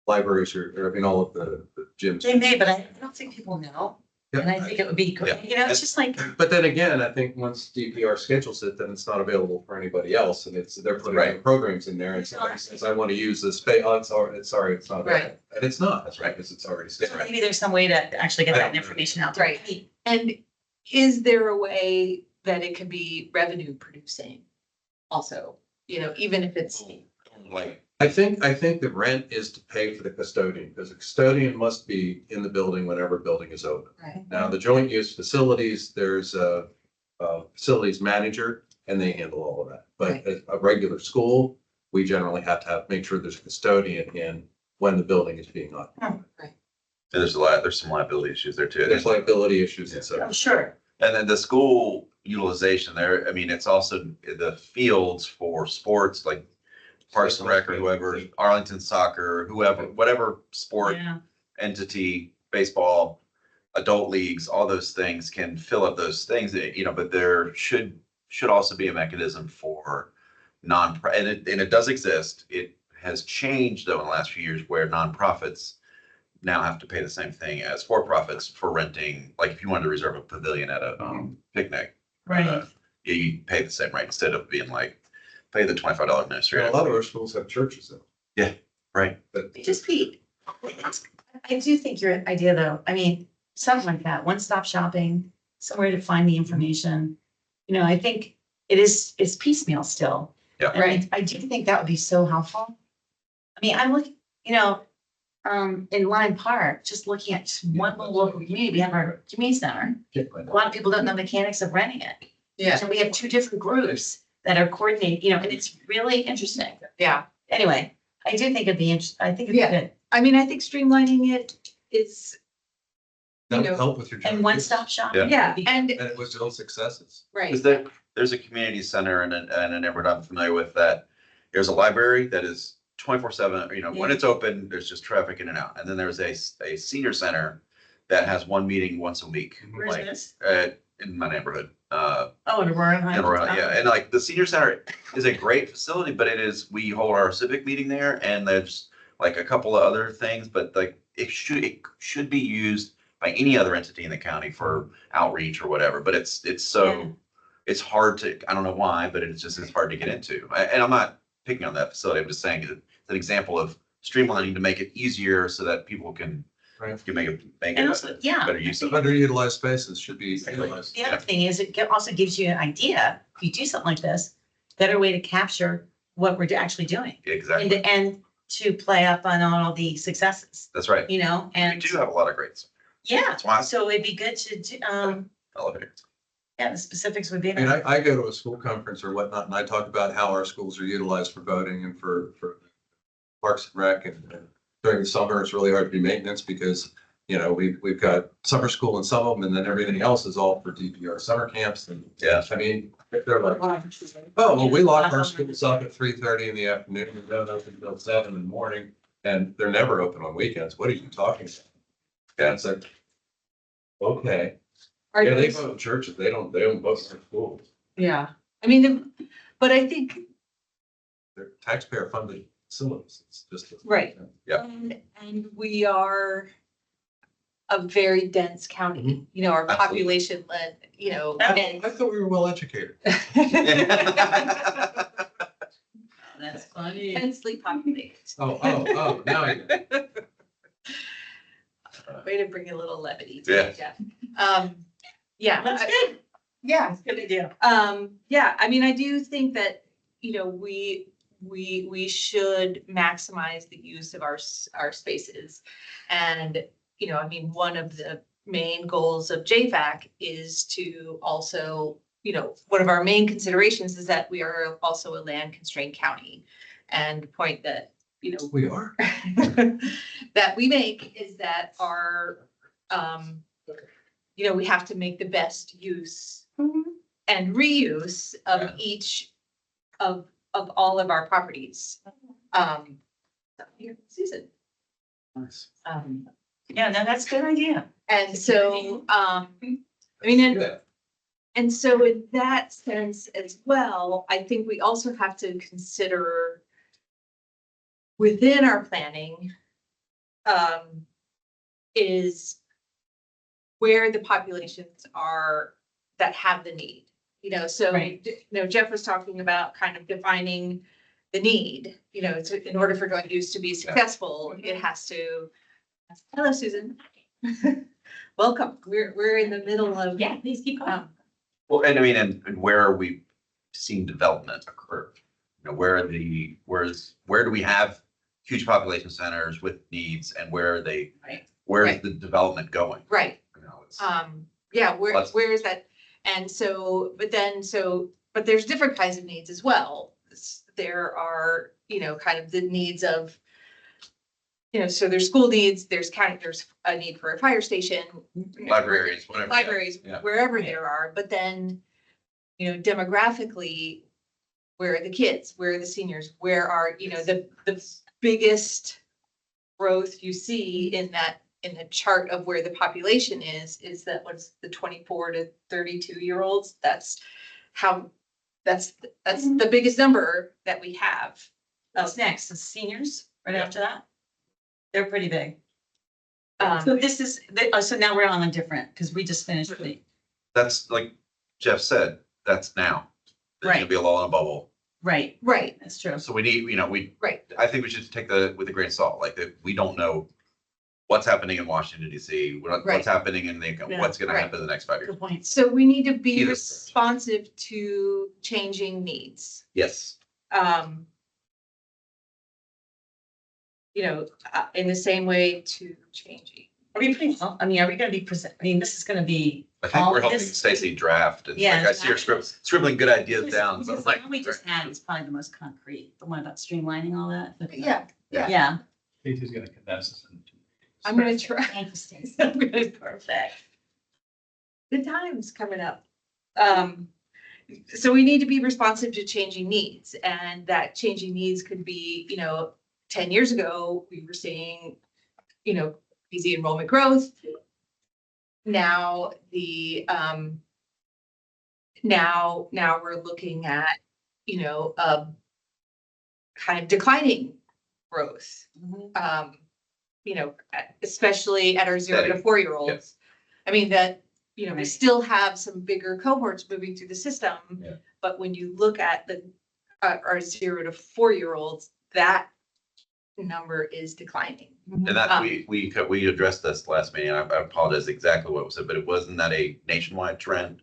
libraries all of the gyms. They may, but I don't think people know. Yeah. And I think it would be great, it's just like, But then again, I think once DPR schedules it, then it's not available for anybody else, and they're putting Right. their programs in there, and somebody says, I want to use this space, oh, it's not Right. available. And it's not, That's right. because it's already so scheduled. maybe there's some way to actually get I that don't know. information out. to Right. people. And is there a way that it can be revenue producing also, even if it's, Like, I think the rent is to pay for the custodian, because the custodian must be in the building whenever building is open. right, Now, the joint use facilities, there's a facilities manager, and they handle all of that. But Right. at a regular school, we generally have to make sure there's a custodian in when the building is being occupied. there's some liability issues there too. There's liability issues and Oh, so. sure. And then the school utilization there, I mean, it's also the fields for sports, like Parks and Rec or whoever, Arlington Soccer, whoever, whatever sport Yeah. entity, baseball, adult leagues, all those things can fill up those things, but there should also be a mechanism for and it does exist. It has changed though in the last few years where nonprofits now have to pay the same thing as for-profits for renting, like if you wanted to reserve a pavilion at a picnic. Right. You pay the same rate instead of being like, pay the $25 A administrative. lot of our schools have churches though. Right. But Just Pete, I do think your idea though, I mean, something like that, one-stop shopping, somewhere to find the information. I think it's piecemeal still. Yeah. And I do think that would be so helpful. I mean, I'm looking, in Lime Park, just looking at just one little local community, we have our community center. A lot of people don't know mechanics of renting it. yeah, And we have two different groups that are coordinating, and it's really interesting. yeah. Anyway, I do think it'd be I think it'd be Yeah. good. I mean, I think streamlining it is, that would know, help with your. And one-stop shopping. yeah, would be- and, And it was still successes. right, Because there's a community center in a neighborhood I'm familiar with that there's a library that is 24/7, when it's open, there's just traffic in and out. And then there's a senior center that has one meeting once a week, Where's like this? in my neighborhood. Oh, in Aurora. In Aurora, yeah, and like the senior center is a great facility, but we hold our civic meeting there and there's like a couple of other things, but like it should be used by any other entity in the county for outreach or whatever, but it's it's hard to, I don't know why, but it's hard to get into. And I'm not picking on that facility. I'm just saying it's an example of streamlining to make it easier so that people can Right. make it And also, yeah. better use of it. Underutilized spaces should be utilized. The other thing is also gives you an idea, if you do something like this, better way to capture what we're actually doing. Exactly. And to play up on all the successes, That's right. you know, We and do have a lot of greats. yeah, That's why so it'd be good to, elevator. yeah, the specifics would be I mean, there. I go to a school conference or whatnot, and I talk about how our schools are utilized for voting and for Parks and Rec, and during the summer, it's really hard to do maintenance because, you know, we've got summer school in some of them, and then everything else is all for DPR summer camps, and, Yeah. I mean, they're like, oh, well, we lock our schools up at 3:30 in the afternoon, we don't open until 7 in the morning, and they're never open on weekends. What are you talking about? Yeah, it's like, okay. Are Yeah, they these- go to churches, they don't vote in their schools. Yeah, I mean, but I think, They're taxpayer funded facilities. It's just. right. Yeah. And we are a very dense county, you know, our Absolutely. population led, you know. I thought we were well educated. That's funny. Densely populated. Oh, now I. Way to bring a little levity to Yeah. it, Jeff. Yeah. That's I- good. Yeah, That's a good idea. yeah, I mean, I do think that, you know, we should maximize the use of our spaces. And, you know, I mean, one of the main goals of JFAC is to also, you know, one of our main considerations is that we are also a land constrained county. And the point that, you know, We are. that we make is that our, you know, we have to make the best use and reuse of Yeah. each of all of our properties. So here, Susan. Nice. Yeah, no, that's a good idea. And so, I mean, and so in that sense as well, I think we also have to consider within our planning, is where the populations are that have the need. You know, so, Right. you know, Jeff was talking about kind of defining the need, you know, in order for joint use to be successful, it has to. Hello, Susan. Welcome. We're in the middle of. Yeah, please keep going. Well, and I mean, and where are we seeing development occur? You know, where do we have huge population centers with needs, and where are they? Right. Where's Right. the development going? Right. You know, it's, Yeah, Let's- where is that? And so, but there's different kinds of needs as well. There are, you know, kind of the needs of, you know, so there's school needs, there's a need for a fire station. libraries, whatever. yeah. Libraries, Yeah. wherever Right. there are, but then, you know, demographically, where are the kids, where are the seniors, where are, you know, the biggest growth you see in the chart of where the population is that what's the 24 to 32-year-olds, that's the biggest number that we have. What's next? The seniors, right after that? They're pretty big. Um, So this is, so now we're on a different, because we just finished the, That's like Jeff said, that's now. There's gonna Right. be a lull in a bubble. right, Right, that's true. So we need, you know, right. I think we should take with a grain of salt, like that we don't know what's happening in Washington DC, Right. what's happening in Yeah. what's gonna Right. happen in the next 5 years. Good point. So we need to be Either. responsive to changing needs. Yes. You know, in the same way to changing. Are we pretty, I mean, are we gonna be this is gonna be. I think all we're of helping this? Stacy draft and Yeah, like I see her scribbling good ideas down. So Because I'm the like. one we just had is probably the most concrete, the one about streamlining all that. Yeah, yeah. Yeah. Stacey's gonna condense this into. I'm gonna try. Thank you, Stacey. I'm gonna- Perfect. Good times coming up. So we need to be responsive to changing needs, and that changing needs could be, you know, 10 years ago, we were seeing, you know, easy enrollment growth. Now now we're looking at, you know, kind of declining growth. You know, especially at our 0 to Steady. 4-year-olds. I mean, that, you know, we Right. still have some bigger cohorts moving through the system. Yeah. But when you look at our 0 to 4-year-olds, that number is declining. And that we addressed this last meeting. I apologize exactly what was said, but it wasn't that a nationwide trend?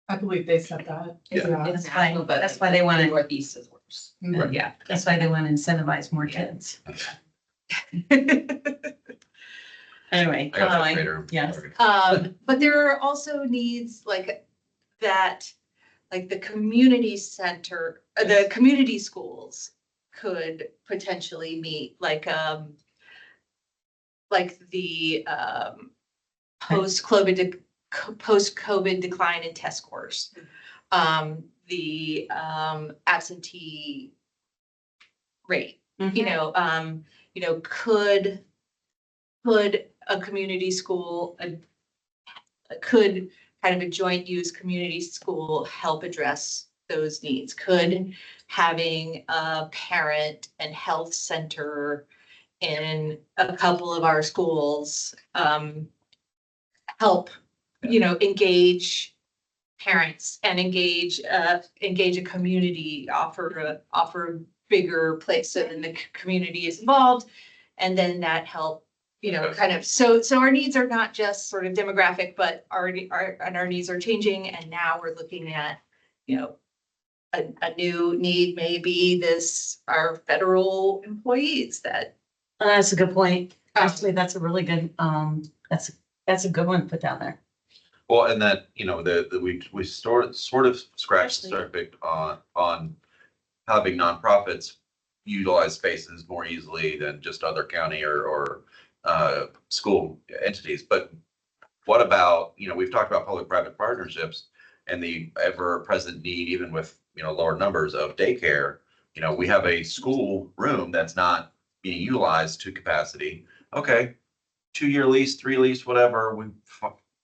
I believe they said that. Yeah. That's why, that's why they want to, Northeast is worse. Right. Yeah. that's why they want to incentivize more kids. Anyway, I got that following, later. yes. But there are also needs like that, like the community center, the community schools could potentially meet, like the post-COVID decline in test scores. The absentee rate, could a community school, could kind of a joint use community school help address those needs? Could having a parent and health center in a couple of our schools help, engage parents and engage a community, offer a bigger place so then the community is involved, and then that help, kind of, so our needs are not just sort of demographic, but our needs are changing, and now we're looking at, a new need may be our federal employees that. That's a good point. Actually, that's a really good, that's a good one to put down there. Well, and that, we sort of scratched the Especially- surface on having nonprofits utilize spaces more easily than just other county or school entities. But what about, we've talked about public-private partnerships and the ever-present need, even with, lower numbers of daycare. We have a school room that's not being utilized to capacity. Okay, 2-year lease, 3 lease, whatever, we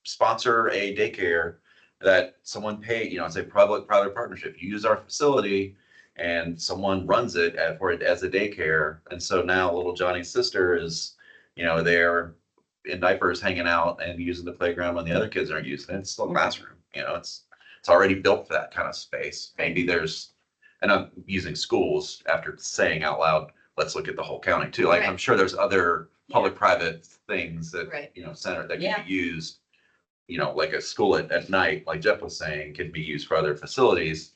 sponsor a daycare that someone pay, it's a public-private partnership. You use our facility and someone runs it for it as a daycare. And so now little Johnny's sister is, they're in diapers hanging out and using the playground when the other kids aren't using it. It's still a classroom, it's already built for that kind of space. Maybe and I'm using schools after saying out loud, let's look at the whole county too. Like, Right. I'm sure there's other public-private things that, Right. center that Yeah. can be used, like a school at night, like Jeff was saying, can be used for other facilities.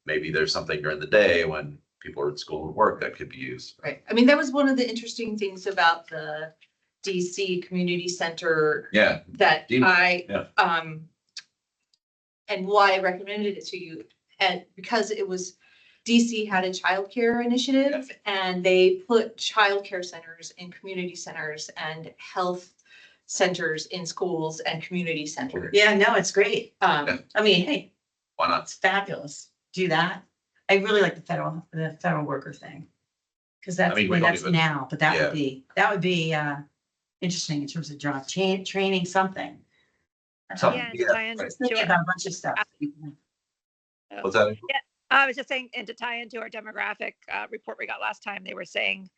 Maybe there's something during the day when people are at school and work that could be used. Right. I mean, that was one of the interesting things about the DC Community Center Yeah, that Yeah. And why I recommended it to you. And because DC had a childcare initiative and they put childcare centers in community centers and health centers in schools and community centers. Yeah, no, it's great. Um, I mean, hey, why not? it's fabulous. Do that. I really like the federal worker thing. Cause that's, I mean, we don't that's even- now, but that would be interesting in terms of job training, something. Something. Yeah, and Yeah, to tie into right. Thinking about a bunch of stuff. What's that? I was just saying, and to tie into our demographic report we got last time, they were saying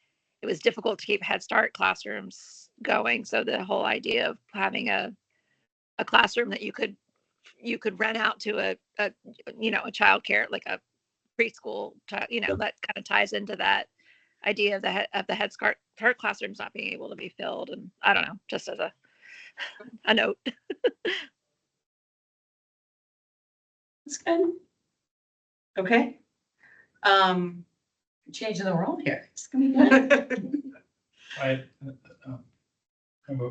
it was difficult to keep Head Start classrooms going. So the whole idea of having a classroom that you could rent out to a childcare, like a preschool, that kind of ties into that idea of the Head Start classrooms not being able to be filled. And I don't know, just as a note. That's good. Okay. Changing the world here. It's gonna be good. I have a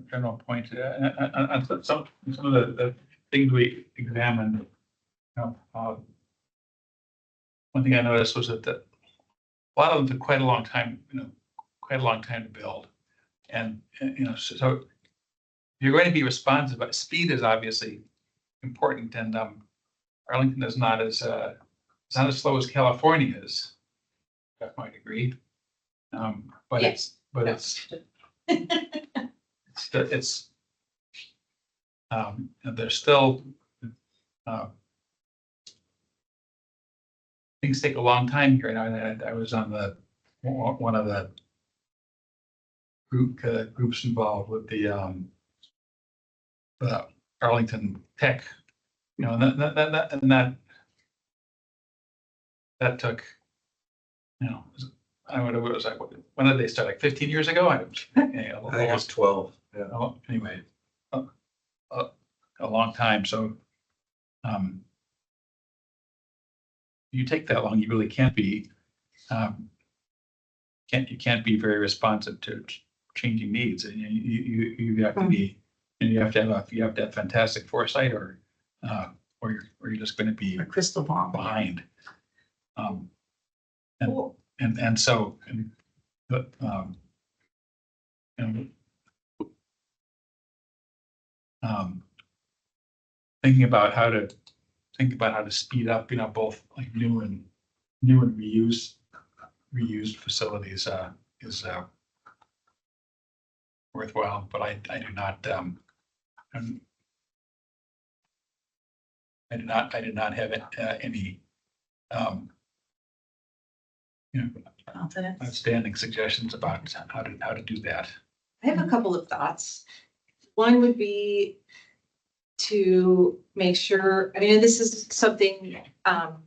general point, on some of the things we examined, one thing I noticed was that a lot of them took quite a long time to build. And, so if you're going to be responsive, but speed is obviously important, and Arlington is not as slow as California is. That might agree. But Yes. there's still things take a long time here. And I was on one of the groups involved with the Arlington Tech, and that took, I don't know what it was like, when did they start? Like 15 years ago? I think it was 12, yeah. Anyway, a long time. So, you take that long, you really can't be, you can't be very responsive to changing needs, and you have to be, and you have to have fantastic foresight, or you're just going to be A crystal ball. behind. Cool. And so, but, thinking about how to speed up, both like new and reused facilities, is worthwhile, but I do not, I did not have any, Confidence. outstanding suggestions about how to do that. I have a couple of thoughts. One would be to make sure, I mean, this is something that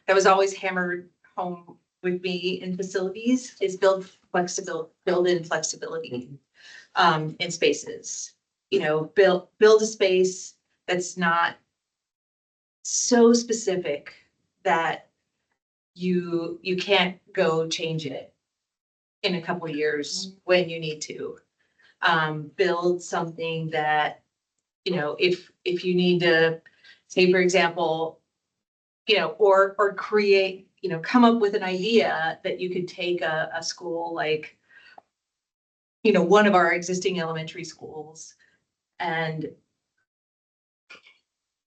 was always hammered home with me in facilities, is build in flexibility in spaces. Build a space that's not so specific that you can't go change it in a couple of years when you need to. Build something that, if you need to, say, for example, or create, come up with an idea that you could take a school like, one of our existing elementary schools, and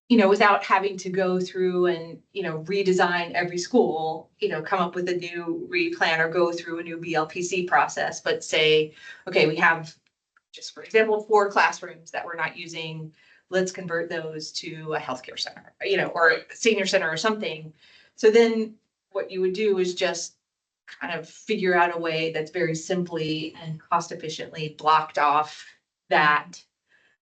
without having to go through and, redesign every school, come up with a new replan or go through a new BLPC process, but say, okay, we have, just for example, 4 classrooms that we're not using. Let's convert those to a healthcare center, or a senior center or something. So then what you would do is just kind of figure out a way that's very simply and cost efficiently blocked off that,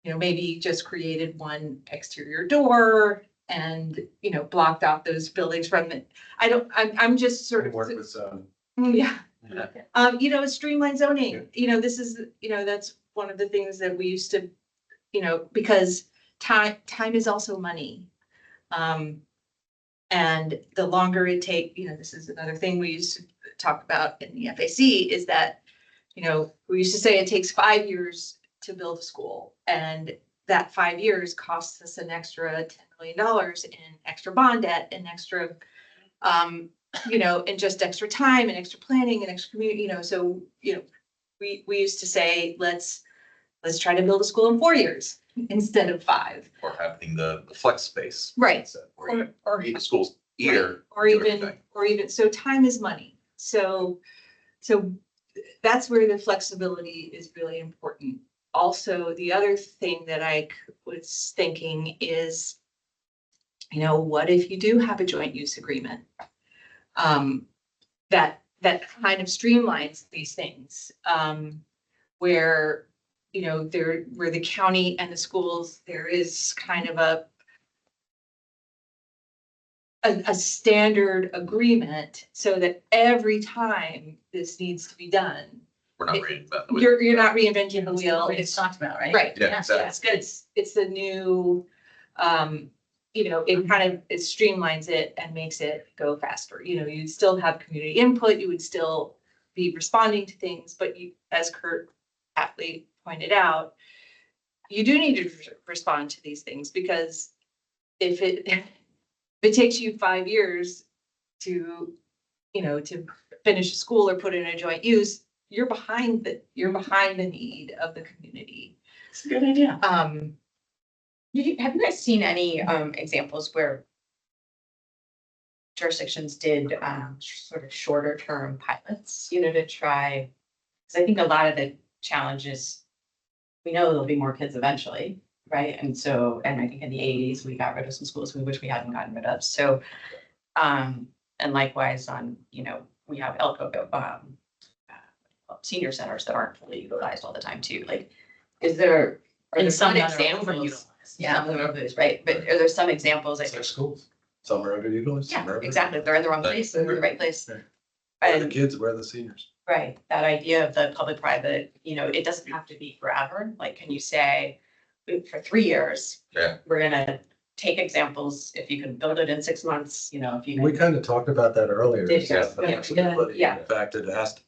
maybe just created one exterior door and, blocked off those buildings from it. I'm just sort of. Work with zoning. Yeah. Yeah. Streamline zoning, this is, that's one of the things that we used to, because time is also money. And the longer it take, this is another thing we used to talk about in the FAC, is that, we used to say it takes 5 years to build a school, and that 5 years costs us an extra $10 million in extra bond debt and extra, and just extra time and extra planning and extra community, so, we used to say, let's try to build a school in 4 years instead of 5. Or having the flex space. Right. Where you Or need a school's year. Or even, so time is money. So that's where the flexibility is really important. Also, the other thing that I was thinking is, what if you do have a joint use agreement? That kind of streamlines these things, where, where the county and the schools, there is kind of a standard agreement, so that every time this needs to be done, We're not reinventing the wheel. you're not reinventing the wheel. It's talked about, right? Right. Yeah, exactly. It's good. It's the new, it kind of, it streamlines it and makes it go faster. You'd still have community input, you would still be responding to things, but you, as Kurt aptly pointed out, you do need to respond to these things, because if it takes you 5 years to, to finish a school or put in a joint use, you're behind the need of the community. It's a good idea. Have you guys seen any examples where jurisdictions did sort of shorter term pilots, to try? Because I think a lot of the challenges, we know there'll be more kids eventually, right? And so, and I think in the 80s, we got rid of some schools which we hadn't gotten rid of. So, and likewise on, we have Elko senior centers that aren't fully utilized all the time too. Like, are there some examples? Yeah, some of them are overused, right? But are there some examples? It's our schools. Some are underutilized. some Yeah, are exactly. They're in the wrong place, they're in the right place. Yeah. Where the And, kids, where the seniors. right, that idea of the public-private, it doesn't have to be forever. Like, can you say, for 3 years? Yeah. We're gonna take examples, if you can build it in 6 months, if you We can. kind of talked about that earlier. Did you? The Yeah. flexibility, Yeah. The fact that it has to,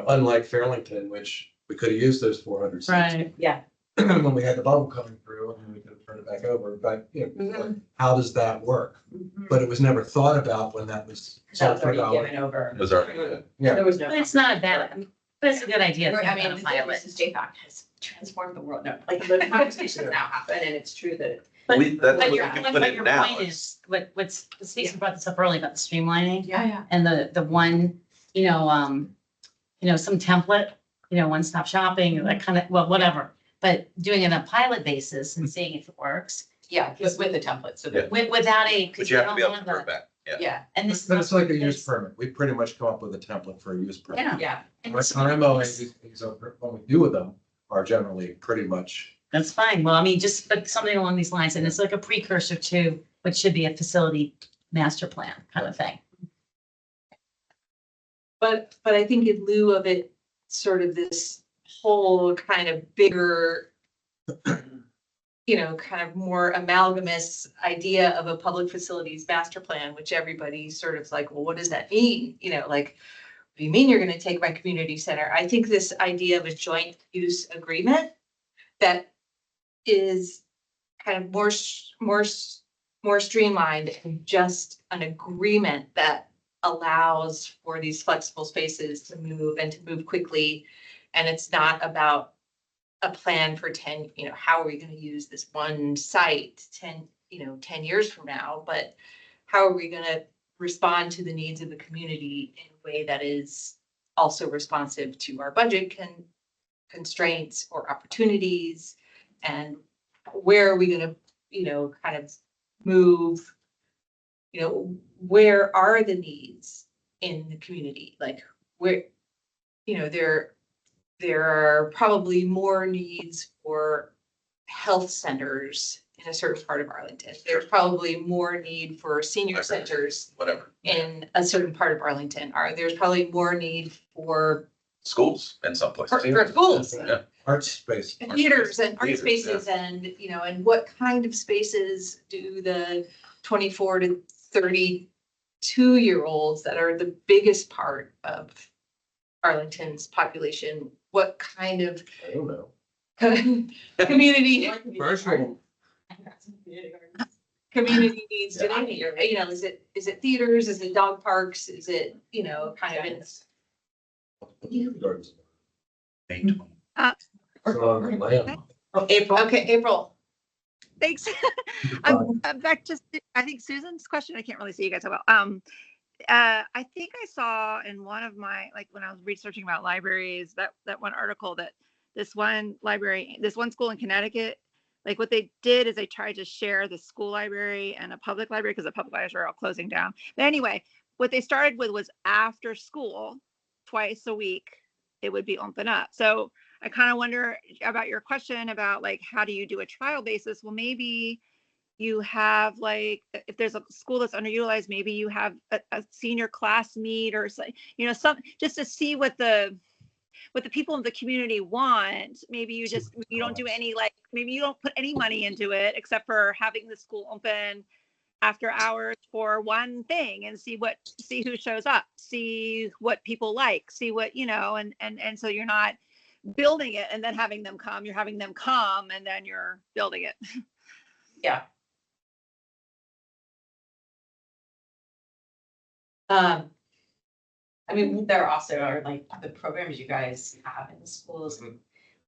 unlike Fairlington, which we could have used those 400 seats. Yeah, When we had the bubble coming through and then we could have turned it back over, but Mhm. how does that work? But it was never thought about when that was. that was sold for already $1. given over. It was already, Yeah. There was no. But it's not a bad, but it's a good idea. to I think mean, about the a pilot. thing is JFAC has transformed the world. No, like the conversations now happen, and it's true that. But, We- that's but what your, we can but put in your now. point is, Stacy brought this up earlier about the streamlining Yeah. and the one, some template, one-stop shopping, that kind of, well, whatever. But doing it on a pilot basis and seeing if it works Yeah, with a template, so that, without a. 'cause but you have to be able to don't convert have back. Yeah. yeah, And this. But it's like a use this- permit. We pretty much come up with a template for a use permit. Yeah. yeah. and Our this- MOAs, when we do with them, are generally pretty much. That's fine. Well, I mean, but something along these lines, and it's like a precursor to what should be a facility master plan kind of thing. But I think in lieu of it, sort of this whole kind of bigger, kind of more amalgamous idea of a public facilities master plan, which everybody sort of like, well, what does that mean? Like, what do you mean you're gonna take my community center? I think this idea of a joint use agreement that is kind of more streamlined and just an agreement that allows for these flexible spaces to move quickly. And it's not about a plan for 10, how are we going to use this one site 10 years from now, but how are we going to respond to the needs of the community in a way that is also responsive to our budget constraints or opportunities, and where are we going to, kind of move, where are the needs in the community? Like where, there are probably more needs for health centers in a certain part of Arlington. There's probably more need for senior centers Whatever. in a certain part of Arlington. There's probably more need for Schools in some places. schools. Yeah. Art space. And theaters and art Theaters, spaces and, and what kind of spaces do the 24 to 32-year-olds that are the biggest part of Arlington's population, what kind of I don't know. community Commercial. needs do they need? Is it theaters? Is it dog parks? Is it, kind of in Gardens. April? Okay, April. Thanks. I'm back to, I think Susan's question, I can't really see you guys so well. I think I saw in one of my, like when I was researching about libraries, that one article that this one school in Connecticut, like what they did is they tried to share the school library and a public library because the public libraries are all closing down. But anyway, what they started with was after school, twice a week, it would be open up. So I kind of wonder about your question about like, how do you do a trial basis? Well, maybe you have like, if there's a school that's underutilized, maybe you have a senior class meet or some, just to see what the people in the community want. Maybe you don't do any, like, maybe you don't put any money into it except for having the school open after hours for one thing and see who shows up, see what people like, see what, and so you're not building it and then having them come, you're having them come and then you're building it. Yeah. I mean, there also are like the programs you guys have in the schools.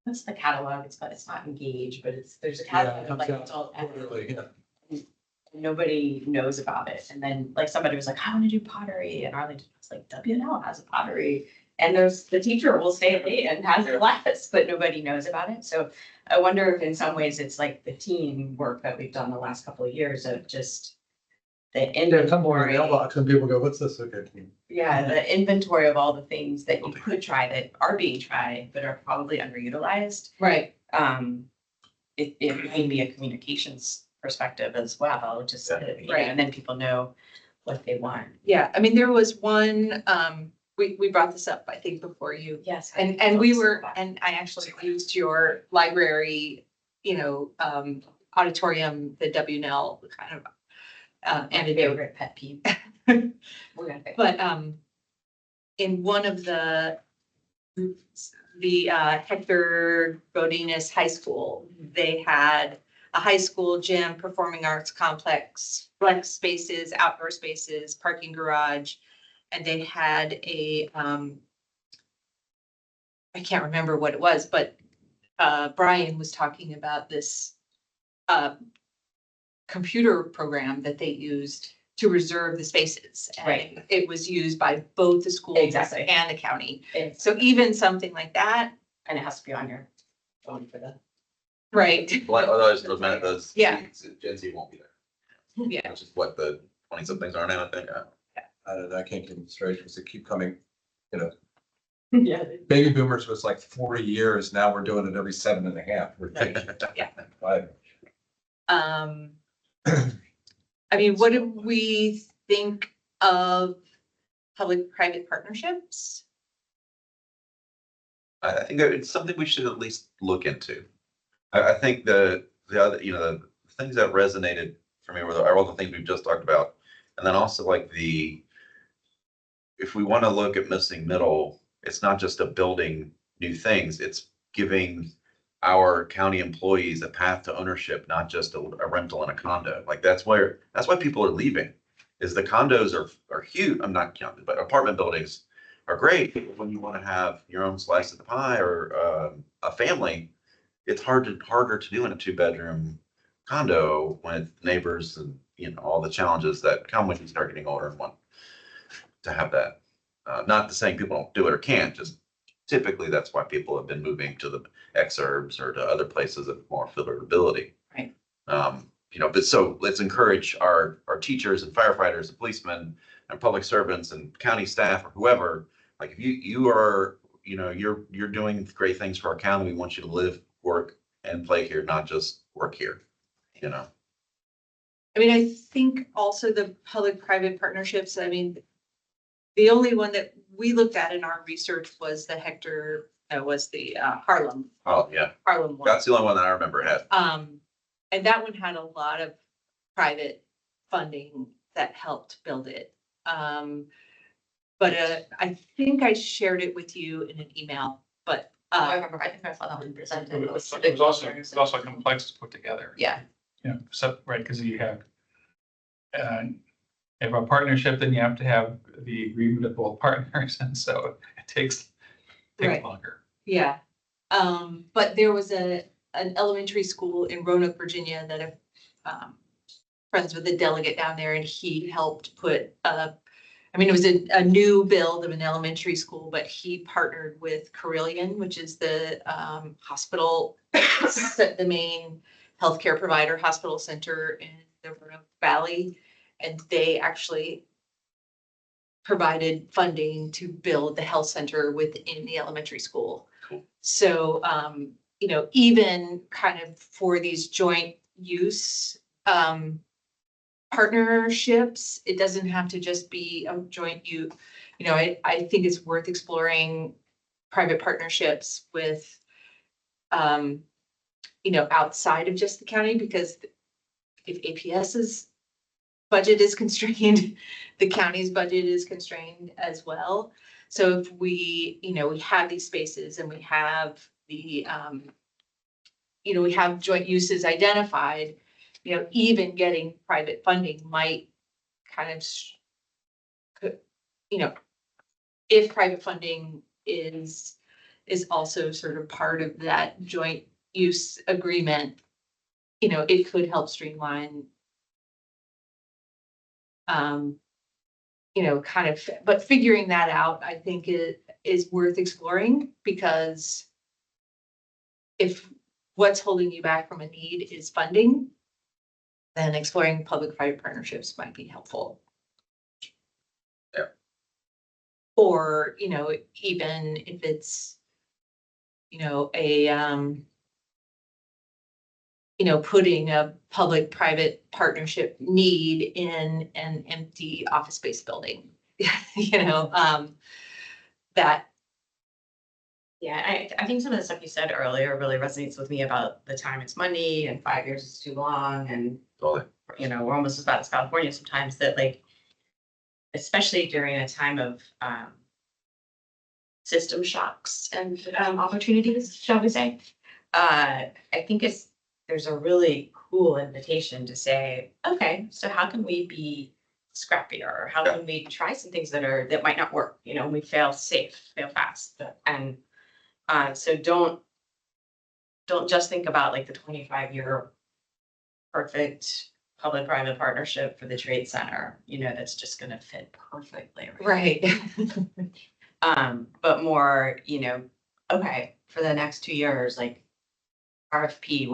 What's the catalog? It's not Engage, but there's a catalog of like adult. Nobody knows about it. And then like somebody was like, I want to do pottery. And Arlington was like, WNL has a pottery. And the teacher will stay late and has a class, but nobody knows about it. So I wonder if in some ways it's like the team work that we've done the last couple of years of just the Come more in the inventory. mailbox and people go, what's this? Okay. Yeah, the inventory of all the things that you could try that are being tried, but are probably underutilized. Right. It made me a communications perspective as well, just, Right. and then people know what they want. Yeah, I mean, there was one we brought this up, I think, before you. Yes. And we were, and I actually used your library, auditorium, the WNL kind of, My anecdote. favorite pet peeve. We're gonna fix it. But, in one of the Hector Godinez High School, they had a high school gym, performing arts complex, flex spaces, outdoor spaces, parking garage. And they had a, I can't remember what it was, but, Brian was talking about this, computer program that they used to reserve the spaces. Right. And it was used by both the schools Exactly. and the county. It's- So even something like that, And it has to be on your phone for the. right? Like, those, Yeah. Gen Z won't be there, Yeah, which is what the 20-somethings are now, I think. I can't keep them straight because they keep coming, Yeah. baby boomers was like 40 years. Now we're doing it every 7.5. We're Yeah. 5. I mean, what do we think of public-private partnerships? I think that it's something we should at least look into. I think the other, the things that resonated for me are all the things we've just talked about. And then also like if we want to look at missing middle, it's not just a building new things, it's giving our county employees a path to ownership, not just a rental in a condo. Like that's why people are leaving, is the condos are huge. I'm not counting, but apartment buildings are great. But when you want to have your own slice of the pie or a family, it's harder to do in a 2-bedroom condo with neighbors and all the challenges that come when you start getting older and want to have that. Not to saying people don't do it or can't, just typically that's why people have been moving to the exurbs or to other places of more affordability. Right. But so let's encourage our teachers and firefighters and policemen and public servants and county staff or whoever, like if you are, you're doing great things for our county, we want you to live, work and play here, not just work here, I mean, I think also the public-private partnerships, I mean, the only one that we looked at in our research was the Harlem Oh, yeah. one. That's the only one that I remember had. And that one had a lot of private funding that helped build it. But I think I shared it with you in an email, but, I remember, I think I saw that one presented. It was also complex to put together. yeah, So, right, because you have a partnership, then you have to have the agreement of both partners, and so it takes Right. longer. yeah. But there was an elementary school in Roanoke, Virginia that friends with a delegate down there, and he helped put it was a new build of an elementary school, but he partnered with Carillion, which is the hospital, the main healthcare provider, hospital center in the Roanoke Valley. And they actually provided funding to build the health center within the elementary school. Cool. So, even kind of for these joint use partnerships, it doesn't have to just be a joint use. I think it's worth exploring private partnerships with, outside of just the county, because if APS's budget is constrained, the county's budget is constrained as well. So if we have these spaces and we have we have joint uses identified, even getting private funding might kind of, if private funding is also sort of part of that joint use agreement, it could help streamline, but figuring that out, I think it is worth exploring, because if what's holding you back from a need is funding, then exploring public-private partnerships might be helpful. Yeah. Or, even if it's, putting a public-private partnership need in an empty office space building, that. Yeah, I think some of the stuff you said earlier really resonates with me about the time is money and 5 years is too long and, Totally. we're almost as bad as California sometimes that like, especially during a time of system shocks and opportunities, shall we say. I think there's a really cool invitation to say, okay, so how can we be scrappier? How can we try some things that might not work? We fail safe, fail fast. And so don't just think about like the 25-year perfect public-private partnership for the trade center, that's just gonna fit perfectly. Right. But more, okay, for the next 2 years, like RFP,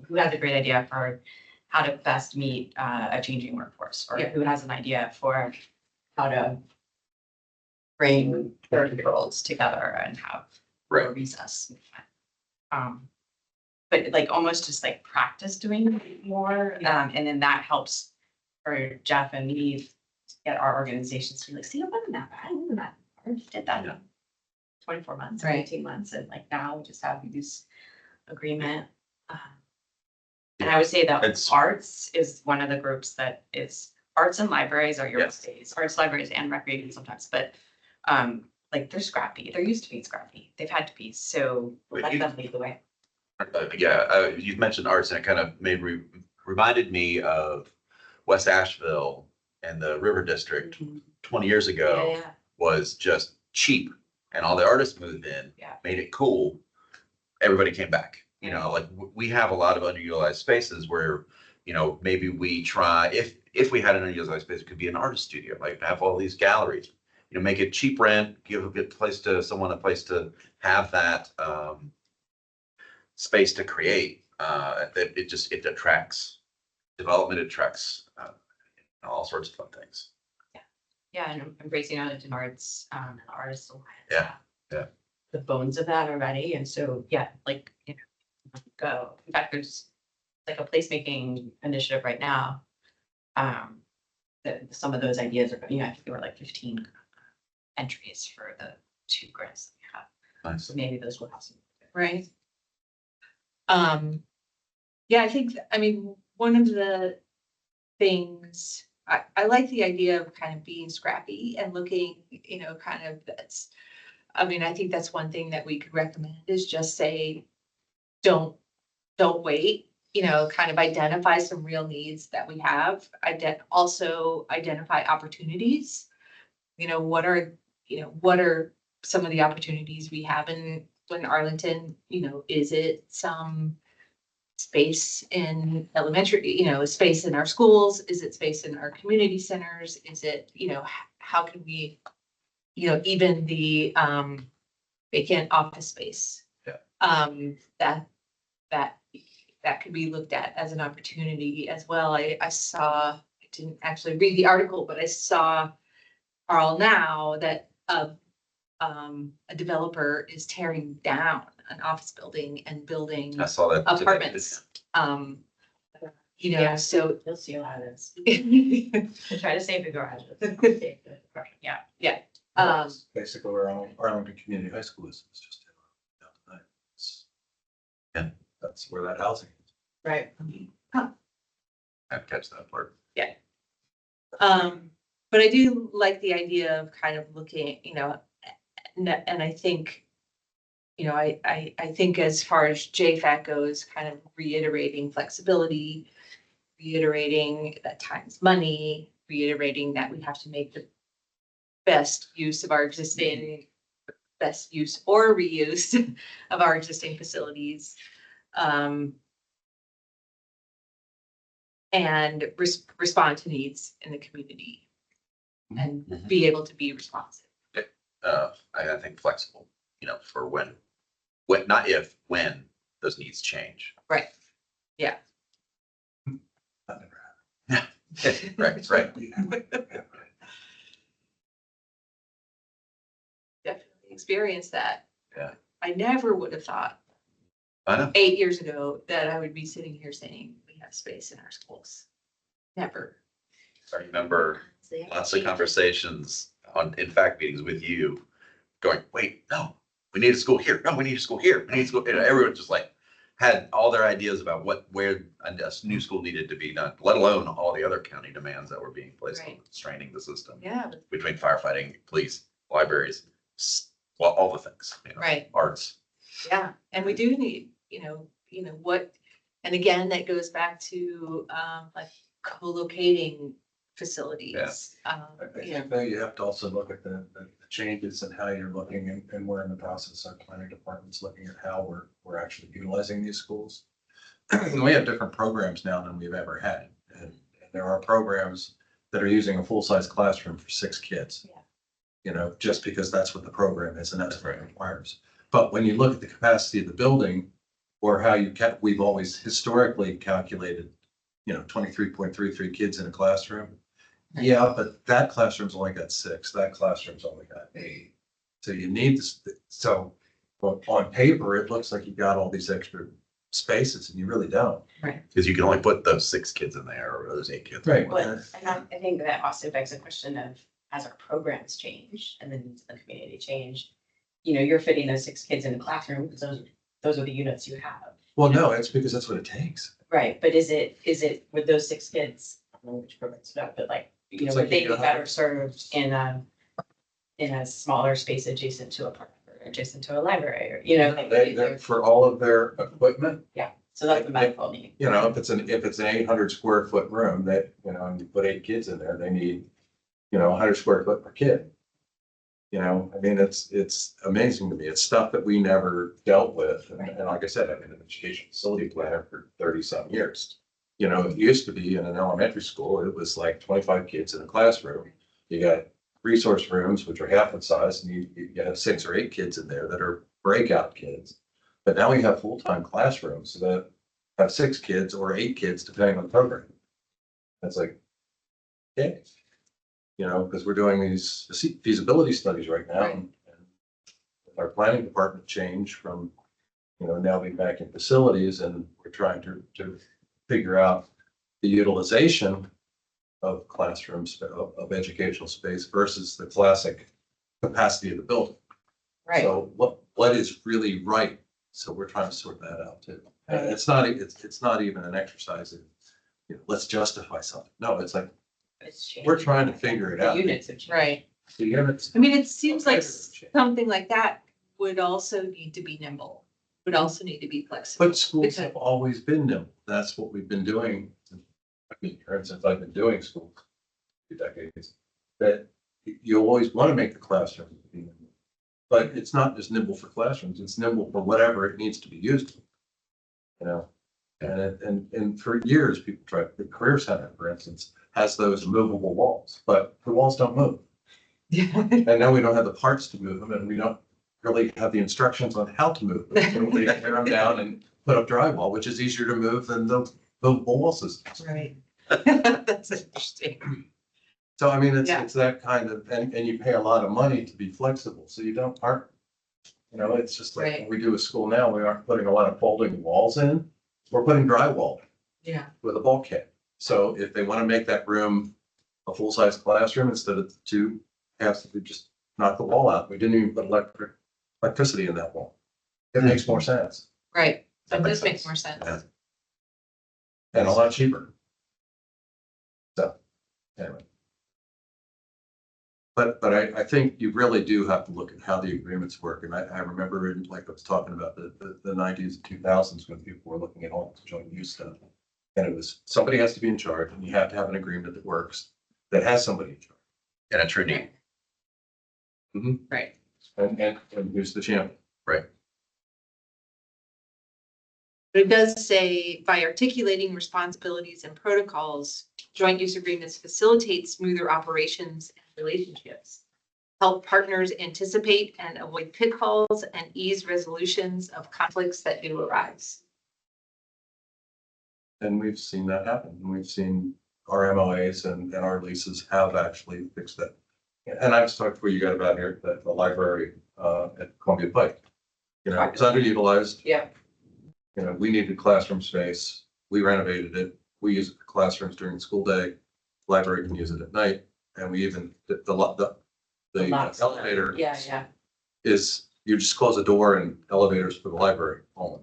who has a great idea for how to best meet a changing workforce? Or Yeah. who has an idea for how to bring 30-year-olds together and have a Right. recess? But like almost just like practice doing more. And then that helps for Jeff and me to get our organizations to be like, see, it wasn't that bad. It wasn't that hard. Just did that in Yeah. 24 months or Right. 18 months. And like now we just have this agreement. And I would say that It's- arts is one of the groups that is, arts and libraries are your Yes. stays, arts, libraries and recreation sometimes, but like they're scrappy. They're used to being scrappy. They've had to be. So Wait, let you- them lead the way. You mentioned arts and it kind of reminded me of West Asheville and the River District 20 years ago Yeah. was just cheap and all the artists moved in, Yeah. made it cool. Everybody came back, like we have a lot of underutilized spaces where, maybe we try, if we had an underutilized space, it could be an artist studio, like have all these galleries, make it cheap rent, give a good place to someone, a place to have that, space to create, it attracts development, attracts all sorts of fun things. Yeah, and embracing Arlington arts, artists alliance. Yeah. The bones of that are ready, and so, yeah, like, go. In fact, there's like a placemaking initiative right now. That some of those ideas are, I think there were like 15 entries for the 2 grants that we have. Nice. So maybe those will have some. Right. Yeah, one of the things, I like the idea of kind of being scrappy and looking, kind of I think that's one thing that we could recommend is just say, don't wait, kind of identify some real needs that we have. Also identify opportunities. What are some of the opportunities we have in Arlington? Is it some space in elementary, space in our schools? Is it space in our community centers? Is it, how can we, even the vacant office space? Yeah. That could be looked at as an opportunity as well. I didn't actually read the article, but I saw Carl now that a developer is tearing down an office building and building I saw that. today. apartments. Yeah. So You'll see a lot of this. To try to save the garages. Save the construction. Yeah. Basically, where Arlington Community High School is, it's just. Yeah. That's where that housing is. right. I catch that part. But I do like the idea of kind of looking, and I think, I think as far as JFAC goes, kind of reiterating flexibility, reiterating that time's money, reiterating that we have to make the best use of our existing, best use or reuse of our existing facilities. And respond to needs in the community and Mhm. be able to be responsive. I think flexible, for when, not if, when those needs change. Right. Yeah. That never happened. Right. Definitely experienced that. Yeah. I never would have thought I know. 8 years ago that I would be sitting here saying we have space in our schools. Never. I remember lots of conversations in fact meetings with you going, wait, no, we need a school here. No, we need a school here. We need a school. Everyone just like had all their ideas about where a new school needed to be done, let alone all the other county demands that were being placed on Right. straining the system Yeah, between firefighting, police, libraries, well, all the things, right. arts. Yeah, and we do need, what, and again, that goes back to, like co-locating facilities. I think that you have to also look at the changes and how you're looking, and we're in the process, our planning department's looking at how we're actually utilizing these schools. And we have different programs now than we've ever had. And there are programs that are using a full-size classroom for 6 kids. Yeah. Just because that's what the program is and that's what it requires. But when you look at the capacity of the building, or how we've always historically calculated, 23.33 kids in a classroom. Yeah, but that classroom's only got 6, that classroom's only got 8. So you need this, so on paper, it looks like you've got all these extra spaces and you really don't. Because you can only put those 6 kids in there or those 8 kids. Right. But I think that also begs the question of, as our programs change and the needs of the community change, you're fitting those 6 kids in a classroom because those are the units you have. Well, no, it's because that's what it takes. Right, but is it with those 6 kids, I don't know which programs it's about, but like, It's would like they you be don't better have- served in a smaller space adjacent to a park or adjacent to a library, or, They for all of their equipment, so that's the medical need. if it's an 800 square foot room that, and you put 8 kids in there, they need, 100 square foot per kid. It's amazing to me. It's stuff that we never dealt with. And like I said, I've been an education facility planner for 30 some years. It used to be in an elementary school, it was like 25 kids in a classroom. You got resource rooms, which are half the size, and you have 6 or 8 kids in there that are breakout kids. But now we have full-time classrooms that have 6 kids or 8 kids, depending on the program. That's like, okay. Because we're doing these feasibility studies right now. Right. And with our planning department change from, now being back in facilities, and we're trying to figure out the utilization of classrooms, of educational space versus the classic capacity of the building. Right, So what is really right? So we're trying to sort that out too. And it's not even an exercise in, let's justify something. No, it's like, It's changing. we're trying to figure it The out. units have changed. right. The units, I mean, it seems like something like that would also need to be nimble, would also need to be flexible. but schools have always been nimble. That's what we've been doing. Since I've been doing school, 2 decades, that you always want to make the classroom be nimble. But it's not just nimble for classrooms, it's nimble for whatever it needs to be used. And for years, people tried, the Career Center, for instance, has those movable walls, but the walls don't move. And now we don't have the parts to move them, and we don't really have the instructions on how to move them. So they tear them down and put up drywall, which is easier to move than the movable wall systems. Right. That's interesting. So I mean, Yeah. it's that kind of, and you pay a lot of money to be flexible, so you aren't, it's just like, Right. when we do a school now, we aren't putting a lot of folding walls in. We're putting drywall Yeah, with a bulkhead. So if they want to make that room a full-size classroom, instead of the 2 halves, we just knock the wall out. We didn't even put electricity in that wall. It makes more sense right. That makes does make sense. more sense. Yeah. and a lot cheaper. So, anyway. But I think you really do have to look at how the agreements work. And I remember, like I was talking about the 90s and 2000s, when people were looking at all the joint use stuff. And it was, somebody has to be in charge, and you have to have an agreement that works, that has somebody in charge. And a true need. Right. And who's the champion? Right. But it does say, by articulating responsibilities and protocols, joint use agreements facilitate smoother operations and relationships. Help partners anticipate and avoid pitfalls and ease resolutions of conflicts that do arise. And we've seen that happen. We've seen our MOAs and our leases have actually fixed that. And I've talked before you got about here, that the library at Columbia Pike. It's underutilized. Yeah. We needed classroom space. We renovated it. We use it for classrooms during the school day. Library can use it at night. And we even, the Lots. elevator. Yeah. is you just close the door and elevators for the library only.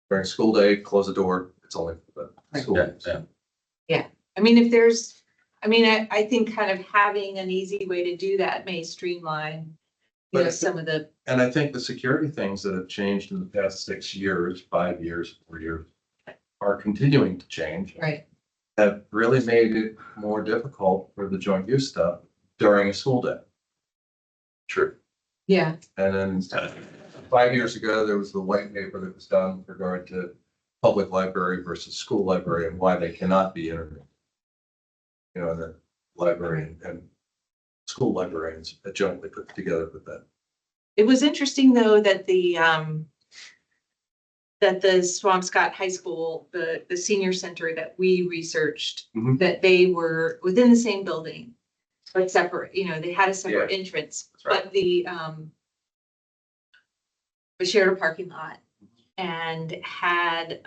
During school day, close the door, it's only for the school. Yeah. I mean, if there's, I think kind of having an easy way to do that may streamline, you know, But- some of the, And I think the security things that have changed in the past 6 years, 5 years, 4 years are continuing to change. right, Have really made it more difficult for the joint use stuff during a school day. True. yeah, And then 5 years ago, there was the white paper that was done with regard to public library versus school library and why they cannot be interviewed. You know, the library and school librarians jointly put together with that. It was interesting, though, that the Swampscott High School, the senior center that we researched, Mhm. that they were within the same building, but separate, you know, they had a separate entrance, That's right. but they shared a parking lot and had,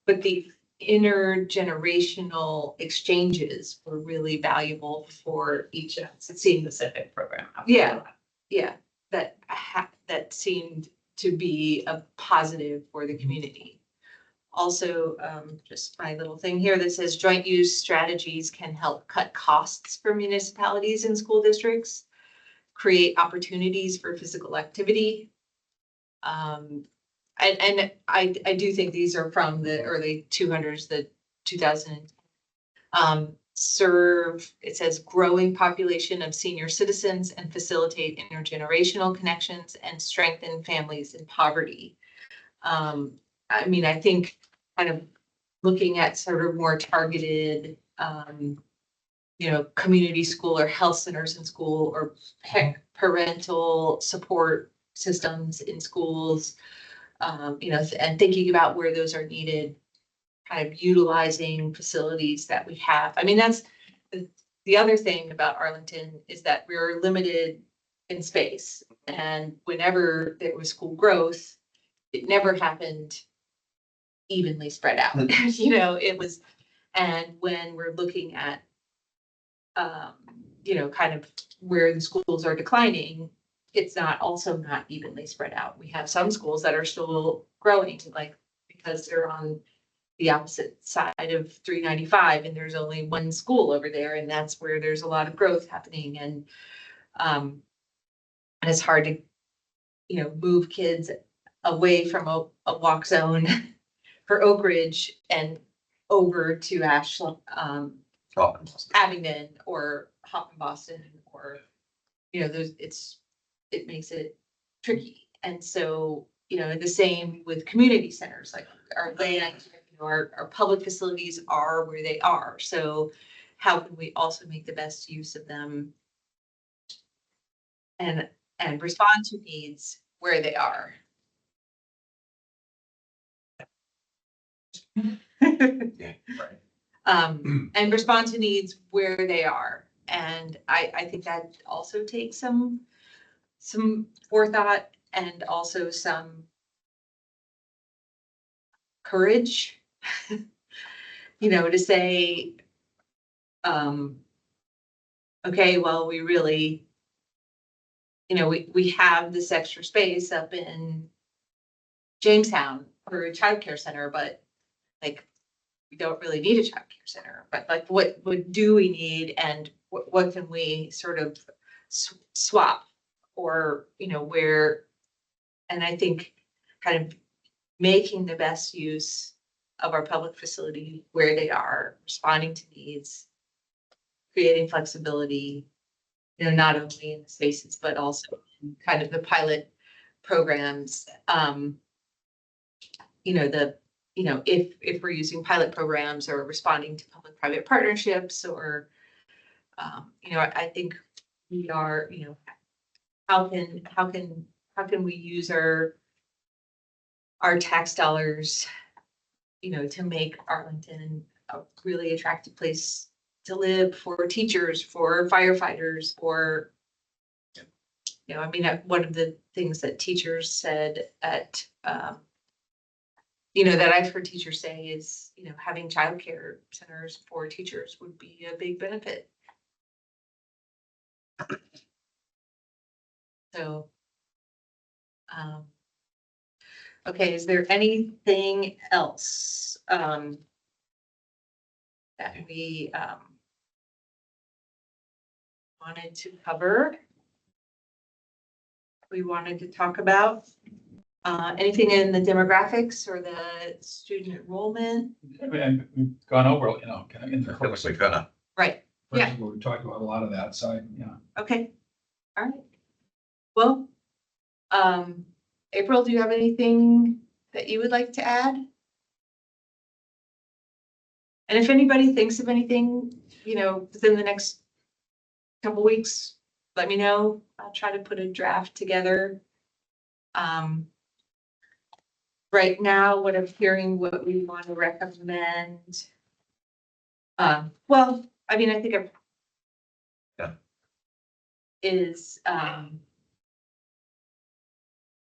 but the intergenerational exchanges were really valuable for each of us. It seemed Specific program. yeah, that seemed to be a positive for the community. Also, just my little thing here that says joint use strategies can help cut costs for municipalities and school districts, create opportunities for physical activity. And I do think these are from the early 200s, the 2000. Serve, it says growing population of senior citizens and facilitate intergenerational connections and strengthen families in poverty. I mean, I think kind of looking at sort of more targeted, you know, community school or health centers in school or parental support systems in schools, you know, and thinking about where those are needed, kind of utilizing facilities that we have. I mean, that's the other thing about Arlington is that we're limited in space. And whenever there was school growth, it never happened evenly spread out. You know, it was, and when we're looking at, you know, kind of where the schools are declining, it's also not evenly spread out. We have some schools that are still growing, like because they're on the opposite side of 395 and there's only one school over there, and that's where there's a lot of growth happening. And it's hard to, you know, move kids away from a walk zone for Oak Ridge and over to Abingdon or Hop in Boston, or, you know, it makes it tricky. And so, you know, the same with community centers, like our land, you know, our public facilities are where they are. So how can we also make the best use of them and respond to needs where they are? Yeah, right. And respond to needs where they are. And I think that also takes some forethought and also some courage, you know, to say, okay, well, we really, you know, we have this extra space up in Jamestown for a childcare center, but like, we don't really need a childcare center, but like, what do we need, and what can we sort of swap, or, you know, where, and I think kind of making the best use of our public facility where they are, responding to needs, creating flexibility, you know, not only in the spaces, but also in kind of the pilot programs. You know, if we're using pilot programs or responding to public-private partnerships, or, you know, I think we are, you know, how can we use our tax dollars, you know, to make Arlington a really attractive place to live for teachers, for firefighters, for, you know, I mean, one of the things that teachers said at, you know, that I've heard teachers say is, you know, having childcare centers for teachers would be a big benefit. So Okay, is there anything else, that we, wanted to cover? We wanted to talk about, anything in the demographics or the student enrollment? I mean, we've gone over, kind of in the I feel like first, we kind of, Right, yeah. we talked about a lot of that, so, Okay, all right. Well, April, do you have anything that you would like to add? And if anybody thinks of anything, within the next couple weeks, let me know. I'll try to put a draft together. Right now, what I'm hearing, what we want to recommend. Well, I mean, I think Yeah. is,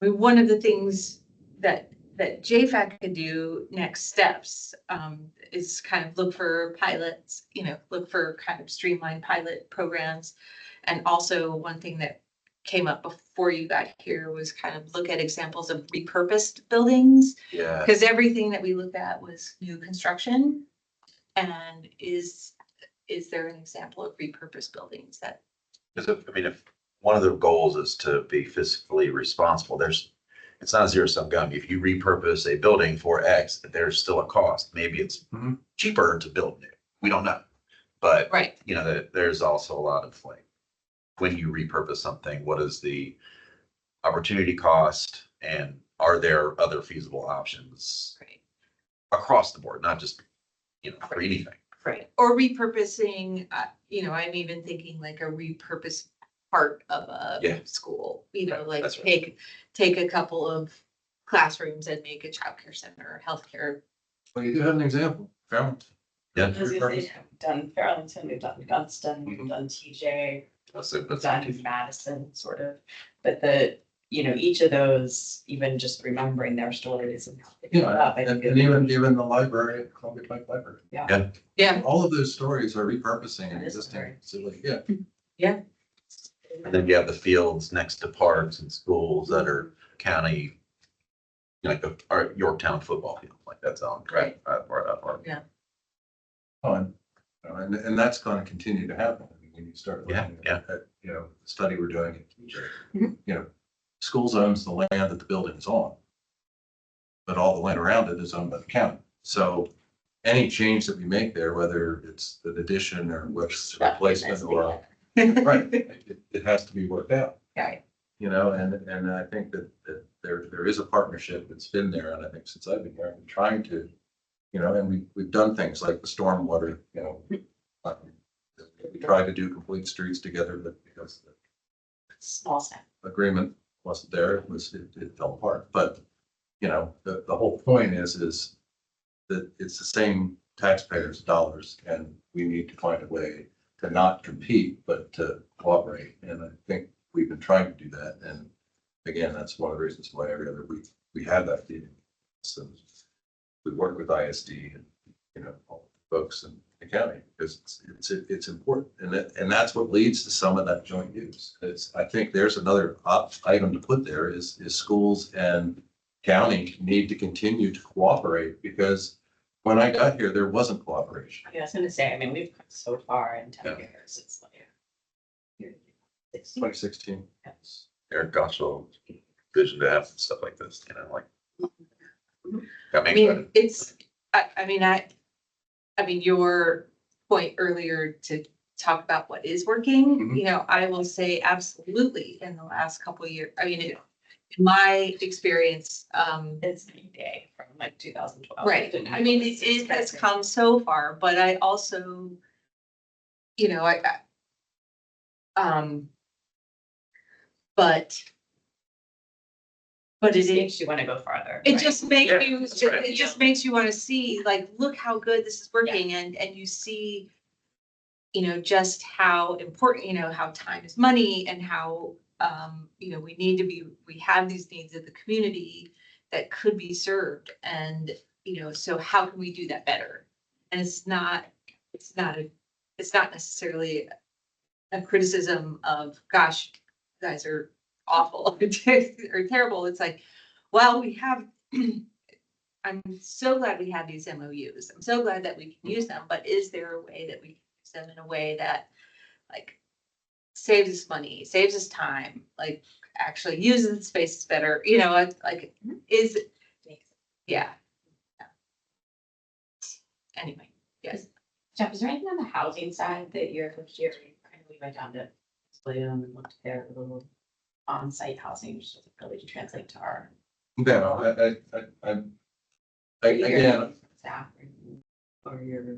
one of the things that JFAC could do next steps, is kind of look for pilots, look for kind of streamlined pilot programs. And also one thing that came up before you got here was kind of look at examples of repurposed buildings. yeah, Because everything that we looked at was new construction. And is there an example of repurposed buildings that? because if one of the goals is to be fiscally responsible, it's not a zero sum game. If you repurpose a building for X, there's still a cost. Maybe it's Mhm. cheaper to build new. We don't know. But, Right. there's also a lot of like, when you repurpose something, what is the opportunity cost? And are there other feasible options Right. across the board, not just, for anything? Right. Or repurposing, I'm even thinking like a repurposed part of a Yeah. school, Right, like that's right. take a couple of classrooms and make a childcare center or healthcare. Well, you do have an example, Fairmont. Yeah. As I say, we've done Arlington, we've done Gunston, we've Mhm. done TJ, That's we've done Madison, sort of. But each of those, even just remembering their stories and how they grew up, I And think. even the library, Columbia Pike Library. Yeah. All of those stories are repurposing an That is existing very- facility, yeah. Yeah. And then you have the fields next to parks and schools that are county, like our Yorktown football field, like that's on, right? Part. Yeah. Oh, and that's gonna continue to happen. I mean, when you start looking Yeah, at, the study we're doing at TJ. Mhm. Schools owns the land that the building is on. But all the land around it is owned by the county. So any change that we make there, whether it's an addition or what's replacement or, right, it has to be worked out. Right. And I think that there is a partnership that's been there, and I think since I've been here, I've been trying to, and we've done things like the stormwater, we tried to do complete streets together, but because the Small step. agreement wasn't there, it fell apart. But, the whole point is that it's the same taxpayers' dollars, and we need to find a way to not compete, but to cooperate. And I think we've been trying to do that. And again, that's one of the reasons why every other week we have that meeting. So we work with ISD and, all the folks in the county, because it's important. And that's what leads to some of that joint use. I think there's another item to put there is schools and county need to continue to cooperate, because when I got here, there wasn't cooperation. I was gonna say, I mean, we've come so far in 10 years, it's like. 2016. Eric Goschel vision to have stuff like this, like. Got me I mean, excited. it's, I mean, your point earlier to talk about what is working, Mhm. I will say absolutely in the last couple of years, I mean, in my experience, It's a day from like 2012. right, I mean, it has come so far, but I also, but It it is. makes you want to go farther. It right? just makes Yeah, you, that's right. it just makes you want to see, like, look how good this is working, and you see, just how important, how time is money, and how, we have these needs of the community that could be served, and, so how can we do that better? And it's not necessarily a criticism of, gosh, you guys are awful or terrible. It's like, well, we have, I'm so glad we have these MOUs. I'm so glad that we can use them, but is there a way that we can use them in a way that like saves us money, saves us time, like actually uses the spaces better, you know, like is, yeah. Anyway, yes. Jeff, is there anything on the housing side that you're, I know we went down to William and looked at their little on-site housing, which doesn't really translate to our. No, again, Staff or your.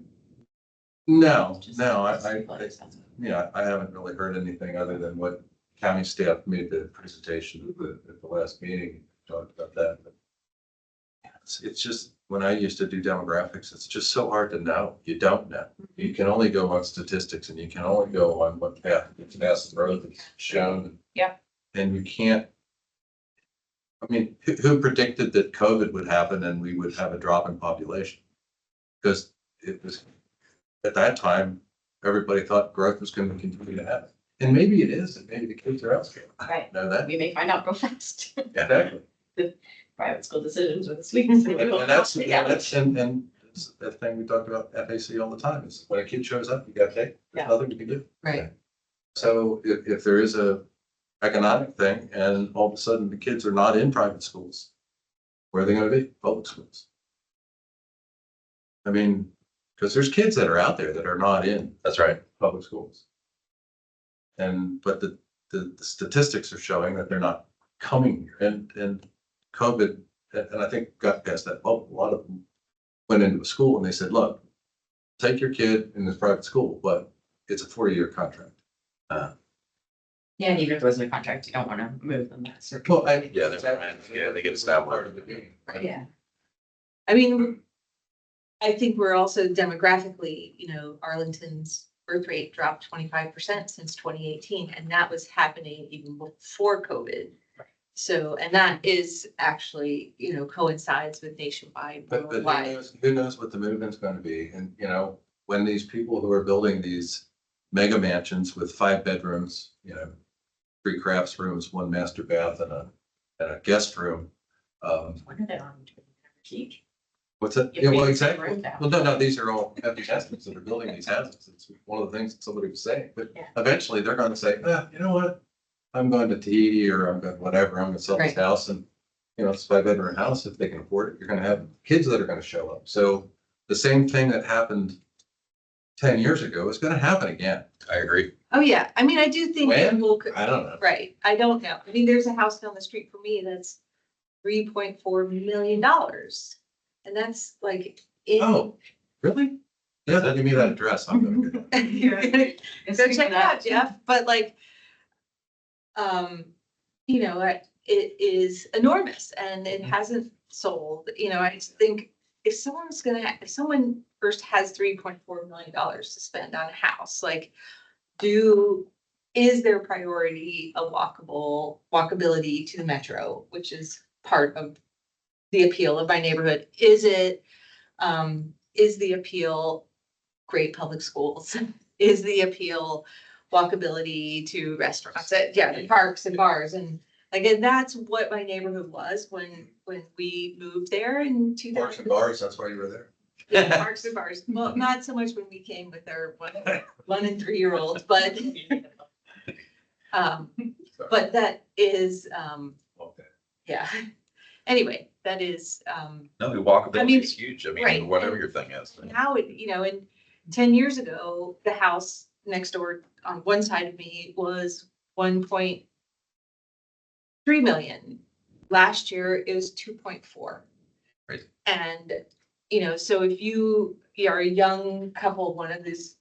no, just- no, just really expensive. yeah, I haven't really heard anything other than what county staff made the presentation at the last meeting, talked about that. But it's just, when I used to do demographics, it's just so hard to know. You don't know. You can only go on statistics and you can only go on what path it's past the road that's shown. Yeah. And you can't, I mean, who predicted that COVID would happen and we would have a drop in population? Because it was, at that time, everybody thought growth was going to continue to happen. And maybe it is, and maybe the kids are elsewhere. Right. Know that? We may find out real fast. Exactly. Private school decisions with this week. And that's and it's the thing we talked about FAC all the time is when a kid shows up, you gotta take, there's Yeah. nothing you can do. Right. So if there is a economic thing and all of a sudden the kids are not in private schools, where are they gonna be? Public schools. I mean, because there's kids that are out there that are not in That's right. public schools. But the statistics are showing that they're not coming here and COVID, and I think got past that bubble. A lot of them went into a school and they said, look, take your kid in this private school, but it's a 4-year contract. Yeah, and even if it wasn't a contract, you don't want to move them. That's Well, Yeah, they get established. yeah. I mean, I think we're also demographically, you know, Arlington's birth rate dropped 25% since 2018, and that was happening even before COVID. So, and that is actually, you know, coincides with nationwide, But worldwide. who knows what the movement's going to be? And, you know, when these people who are building these mega mansions with 5 bedrooms, you know, 3 crafts rooms, 1 master bath and a guest room. What are they on? Huge. What's that? You Yeah, well, pay exactly. for it now. Well, no, these are all empty nesters that are building these houses. It's one of the things that somebody was saying, but Yeah. eventually they're going to say, you know what? I'm going to Tahiti or I'm going whatever, I'm going to sell this Right. house and, you know, it's a 5-bedroom house. If they can afford it, you're going to have kids that are going to show up. So the same thing that happened 10 years ago is going to happen again. I agree. Oh, yeah. I mean, I do think that When? we'll, I don't know. right. I don't know. I mean, there's a house down the street from me that's $3.4 million. And that's like. Oh, really? Yeah, give me that address. I'm going to get it. Go check it out, Jeff, but like, you know, it is enormous and it hasn't sold, you know, I just think if someone first has $3.4 million to spend on a house, like, is their priority a walkability to the metro, which is part of the appeal of my neighborhood? Is the appeal great public schools? Is the appeal walkability to restaurants, the parks and bars and again, that's what my neighborhood was when we moved there in 2000. Parks and bars, that's why you were there. Yeah, parks and bars. Well, not so much when we came with our 1 and 3-year-olds, but but that is Okay. yeah. Anyway, that is No, the walkability I mean, is huge. I right, mean, whatever and your thing is. how it, you know, and 10 years ago, the house next door on one side of me was 1.3 million. Last year it was 2.4. Right. And, you know, so if you are a young couple, one of these,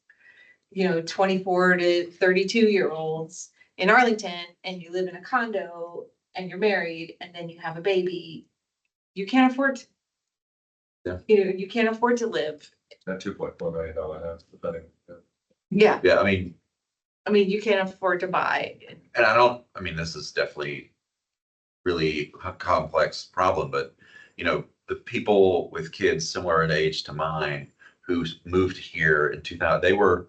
you know, 24 to 32-year-olds in Arlington, and you live in a condo and you're married and then you have a baby, you can't afford to. Yeah. You know, you can't afford to live. That $2.4 million house, depending. Yeah. Yeah, I mean, you can't afford to buy. and I mean, this is definitely really a complex problem, but you know, the people with kids similar in age to mine who moved here in 2000, they were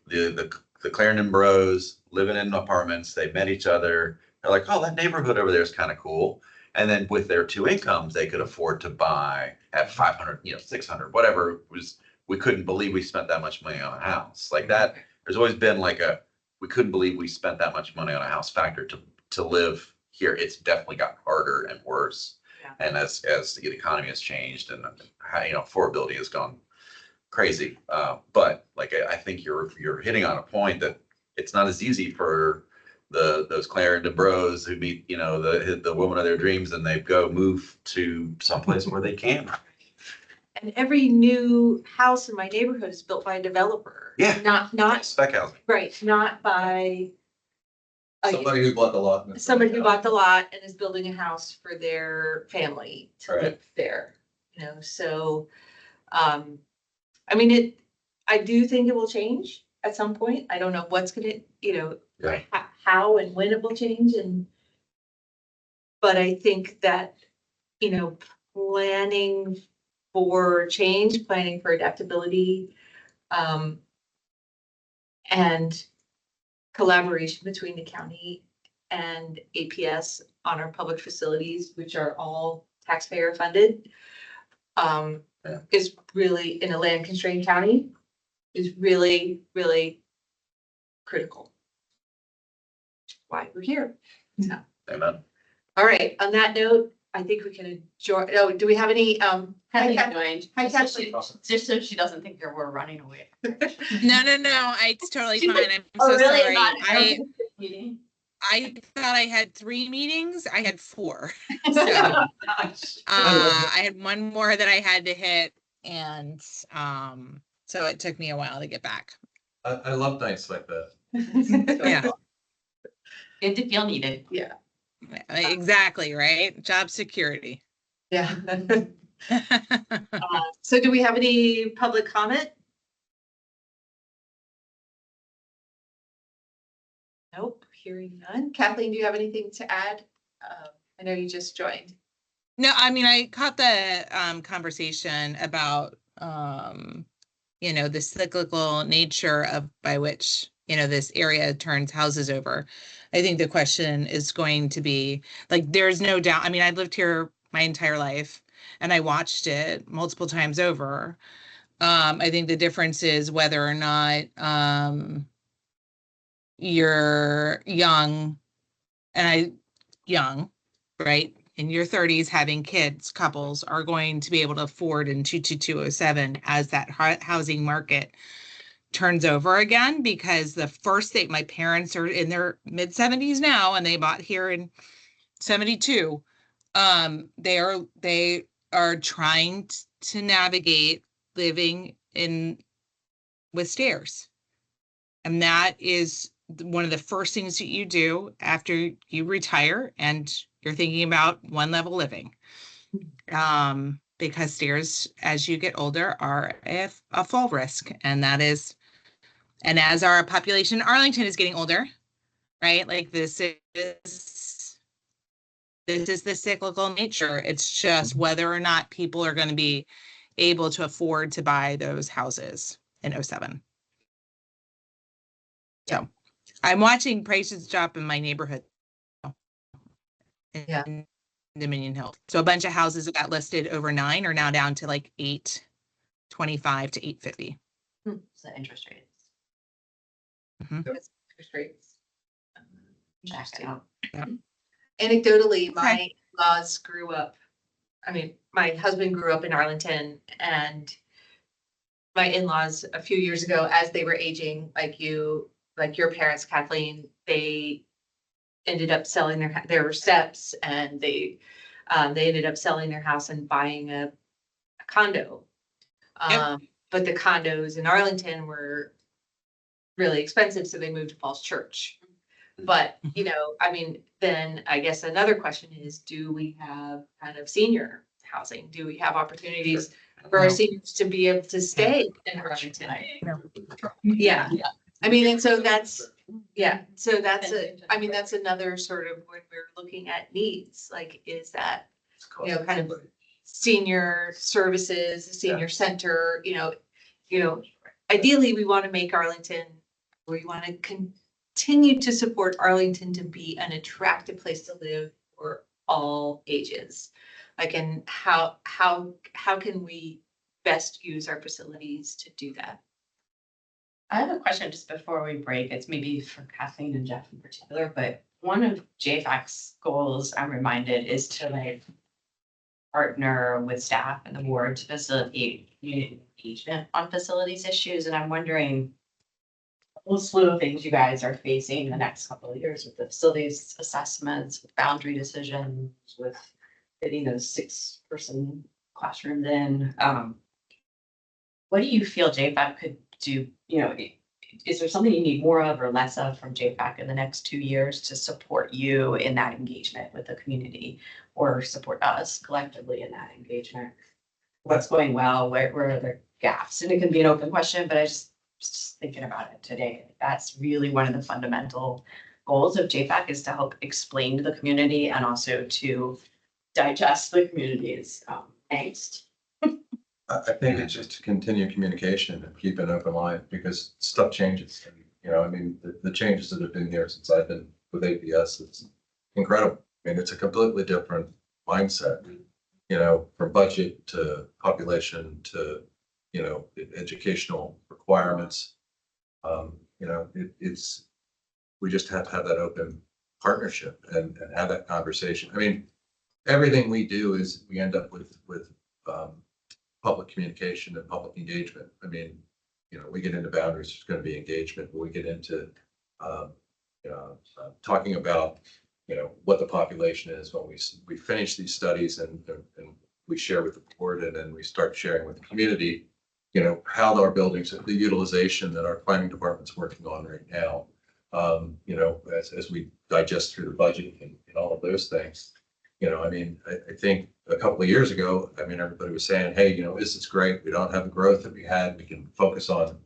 the Clarendon Bros living in apartments. They met each other. They're like, oh, that neighborhood over there is kind of cool. And then with their two incomes, they could afford to buy at 500, 600, whatever it was. We couldn't believe we spent that much money on a house like that. There's always been like we couldn't believe we spent that much money on a house factor to live here. It's definitely got harder and worse. Yeah. And as the economy has changed and affordability has gone crazy. But like, I think you're hitting on a point that it's not as easy for those Clarendon bros who meet, the woman of their dreams and they go move to someplace where they can. And every new house in my neighborhood is built by a developer. Yeah. Not, Spec housing. right, not by Somebody who bought the lot. somebody who bought the lot and is building a house for their family to Right. live there, so, I mean, I do think it will change at some point. I don't know what's gonna, Yeah. how and when it will change but I think that, planning for change, planning for adaptability, and collaboration between the county and APS on our public facilities, which are all taxpayer funded, is really, in a land constrained county, is really, really critical. Why we're here. So, Amen. all right, on that note, I think we can adjourn. Oh, do we have any, Kathleen Kath- joined, hi, just so Kathleen. just so she doesn't think that we're running away. No, it's totally fine. I'm Oh, so really? sorry. Not- I Meeting? I thought I had 3 meetings. I had 4. So Gosh. I had one more that I had to hit, and so it took me a while to get back. I love nights like that. Yeah, Good to feel needed. Yeah, exactly, right? Job security. yeah. So do we have any public comment? Nope, hearing none. Kathleen, do you have anything to add? I know you just joined. No, I mean, I caught the conversation about the cyclical nature of by which this area turns houses over. I think the question is going to be like, there's no doubt. I mean, I lived here my entire life and I watched it multiple times over. I think the difference is whether or not you're young, right? In your 30s, having kids, couples are going to be able to afford in 22207 as that housing market turns over again, because the first thing, my parents are in their mid 70s now and they bought here in 72. They are trying to navigate living with stairs. And that is one of the first things that you do after you retire and you're thinking about one level living. Because stairs, as you get older, are a fall risk. And as our population in Arlington is getting older, right? Like this is the cyclical nature. It's just whether or not people are going to be able to afford to buy those houses in 2007. So I'm watching prices drop in my neighborhood. Yeah. In Dominion Hill. So a bunch of houses that got listed over 9 are now down to like 825 to 850. So interest rates. Interest rates. Back it out. Anecdotally, my in-laws grew up, my husband grew up in Arlington, and my in-laws a few years ago, as they were aging, like your parents, Kathleen, they ended up selling their steps, and they ended up selling their house and buying a condo. Yep. But the condos in Arlington were really expensive, so they moved to Falls Church. But, then I guess another question is, do we have kind of senior housing? Do we have opportunities for our seniors to be able to stay in Arlington? Yeah. And so that's that's another sort of when we're looking at needs, like, is that, kind of senior services, senior center, ideally we want to make Arlington, we want to continue to support Arlington to be an attractive place to live for all ages? Like, and how can we best use our facilities to do that? I have a question just before we break. It's maybe for Kathleen and Jeff in particular, but one of JFAC's goals, I'm reminded, is to like partner with staff and the board to facilitate community engagement on facilities issues. And I'm wondering a whole slew of things you guys are facing in the next couple of years with the facilities assessments, with boundary decisions, with fitting those 6-person classrooms in. What do you feel JFAC could do? You know, is there something you need more of or less of from JFAC in the next 2 years to support you in that engagement with the community, or support us collectively in that engagement? What's going well? Where are the gaps? And it can be an open question, but I just thinking about it today. That's really one of the fundamental goals of JFAC, is to help explain to the community and also to digest the community's angst. I think it's just to continue communication and keep an open line, because stuff changes. And, you know, I mean, the changes that have been here since I've been with APS, it's incredible. I mean, it's a completely different mindset, you know, from budget to population to, you know, educational requirements. You know, we just have to have that open partnership and have that conversation. I mean, everything we do is we end up with public communication and public engagement. I mean, you know, we get into boundaries, there's going to be engagement, but we get into talking about, you know, what the population is when we finish these studies and we share with the board, and then we start sharing with the community, you know, how our buildings, the utilization that our planning department's working on right now, you know, as we digest through the budget and all of those things. You know, I mean, I think a couple of years ago, I mean, everybody was saying, hey, you know, this is great. We don't have the growth that we had. We can focus on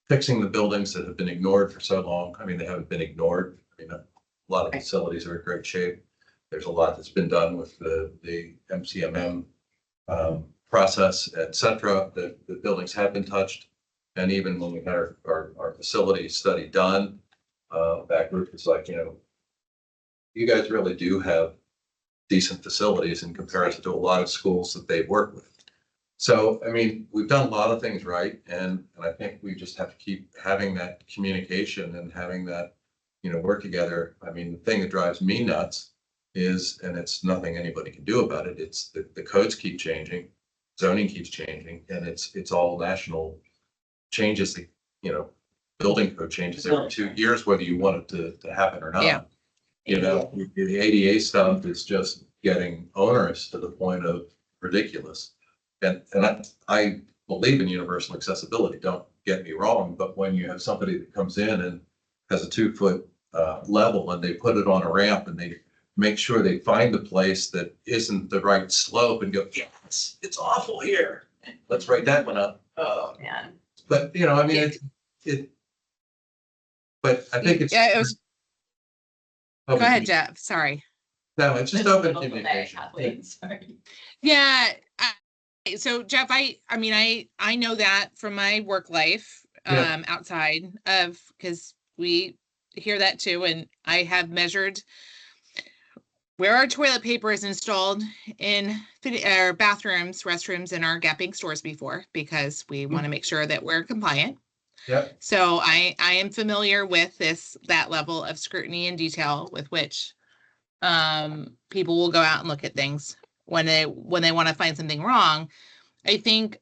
fixing the buildings that have been ignored for so long. I mean, they haven't been ignored. I mean, a lot of facilities are in great shape. There's a lot that's been done with the MCMM process, et cetera. The buildings have been touched. And even when we had our facility study done, that group was like, you know, you guys really do have decent facilities in comparison to a lot of schools that they've worked with. So, I mean, we've done a lot of things right. And I think we just have to keep having that communication and having that, you know, work together. I mean, the thing that drives me nuts is, and it's nothing anybody can do about it, it's the codes keep changing, zoning keeps changing, and it's all national changes. The, you know, building code changes every 2 years, whether you want it to happen or not. Yeah. You know, the ADA stuff is just getting onerous to the point of ridiculous. And I believe in universal accessibility, don't get me wrong, but when you have somebody that comes in and has a 2-foot level and they put it on a ramp and they make sure they find a place that isn't the right slope and go, yes, it's awful here. Let's write that one up. Oh, man. But, you know, I mean, but I think it's. Yeah, it was. Go open ahead, commu- Jeff. Sorry. No, it's just open communication. Sorry. Yeah. So Jeff, I mean, I know that from my work life, Yeah. outside of, because we hear that too. And I have measured where our toilet paper is installed in our bathrooms, restrooms, and our gapping stores before, because we want to make sure that we're compliant. Yeah. So I am familiar with that level of scrutiny and detail with which people will go out and look at things when they want to find something wrong. I think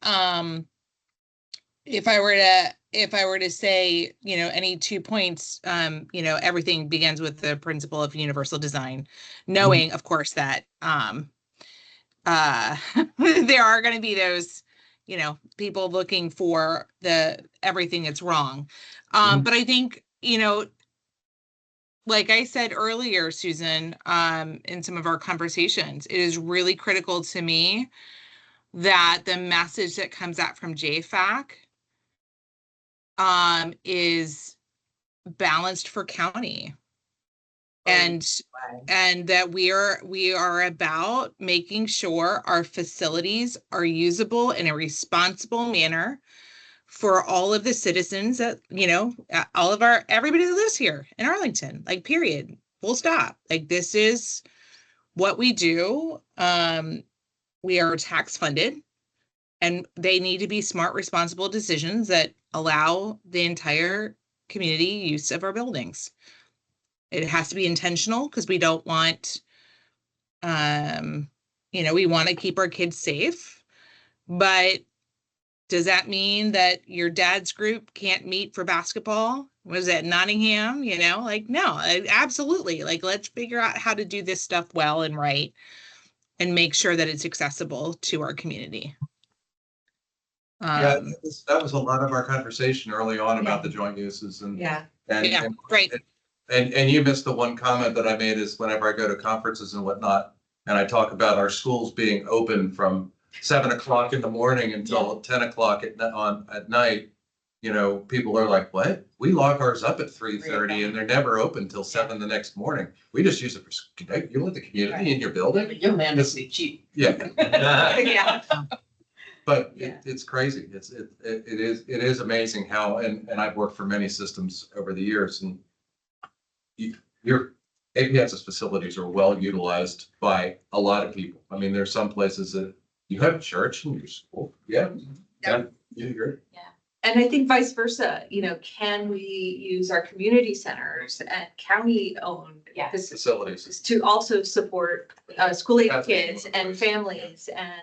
if I were to say, you know, any 2 points, you know, everything begins with the principle of universal design, knowing, of course, that there are going to be those, you know, people looking for everything that's wrong. But I think, you know, like I said earlier, Susan, in some of our conversations, it is really critical to me that the message that comes out from JFAC is balanced for county. And that we are about making sure our facilities are usable in a responsible manner for all of the citizens that, everybody that lives here in Arlington, like, period, full stop. Like, this is what we do. We are tax funded, and they need to be smart, responsible decisions that allow the entire community use of our buildings. It has to be intentional because we don't want, we want to keep our kids safe, but does that mean that your dad's group can't meet for basketball? Was it Nottingham? No, absolutely. Like, let's figure out how to do this stuff well and right and make sure that it's accessible to our community. Yeah, that was a lot of our conversation early on about the joint uses and. Yeah. And right. And you missed the one comment that I made is whenever I go to conferences and whatnot, and I talk about our schools being open from 7 o'clock in the morning until 10 o'clock at night, people are like, what? We lock ours up at 3:30 and they're never open till 7 the next morning. We just use it for, you let the community in your building? Your land is cheap. Yeah. Yeah. But Yeah. it's crazy. It is amazing how, and I've worked for many systems over the years, and your APS's facilities are well utilized by a lot of people. I mean, there's some places that you have church in your school. Yeah. Yeah. You agree? And I think vice versa, can we use our community centers and county-owned Facilities. to also support school-age kids and families and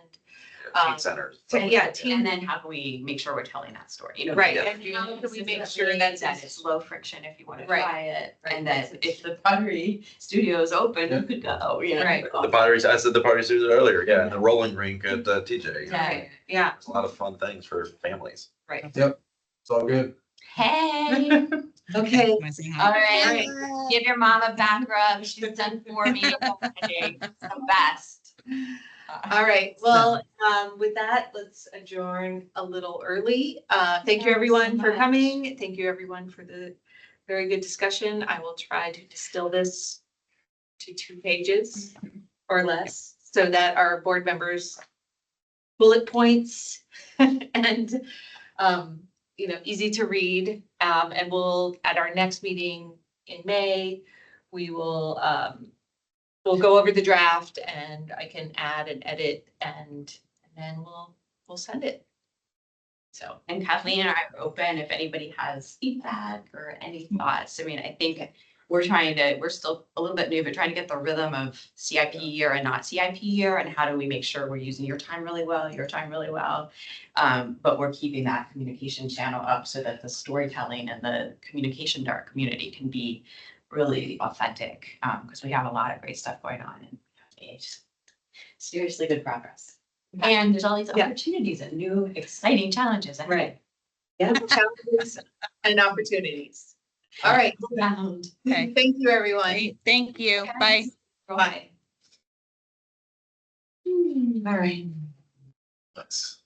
Teen centers. And then how can we make sure we're telling that story? Right, Yeah. and how can we make sure that that it's low friction if you want to Right. try it, Right. and that if the pottery studio is open, you could go. Right. The potteries, I said the potteries earlier, yeah, and the rolling rink at TJ. Right. Yeah, It's a lot of fun things for families. right. It's all good. Hey, Okay. Wanna say hi? all right, give your mom a back rub. She's done for me. It's the best. All right, well, with that, let's adjourn a little early. Thank you, everyone, for coming. Thank you, everyone, for the very good discussion. I will try to distill this to 2 pages or less so that our board members bullet points and, easy to read. And we'll, at our next meeting in May, we will, we'll go over the draft and I can add and edit and then we'll send it. So, And Kathleen and I are open if anybody has feedback or any thoughts. I mean, I think we're still a little bit new, but trying to get the rhythm of CIP year and not CIP year, and how do we make sure we're using your time really well. But we're keeping that communication channel up so that the storytelling and the communication to our community can be really authentic, because we have a lot of great stuff going on, and it's seriously good progress. And there's all these Yeah. opportunities and new exciting challenges. Right. Yeah, challenges and opportunities. All right. Round. Okay. Thank you, everyone. Great. Thank you. Bye. Bye. All right. Nice.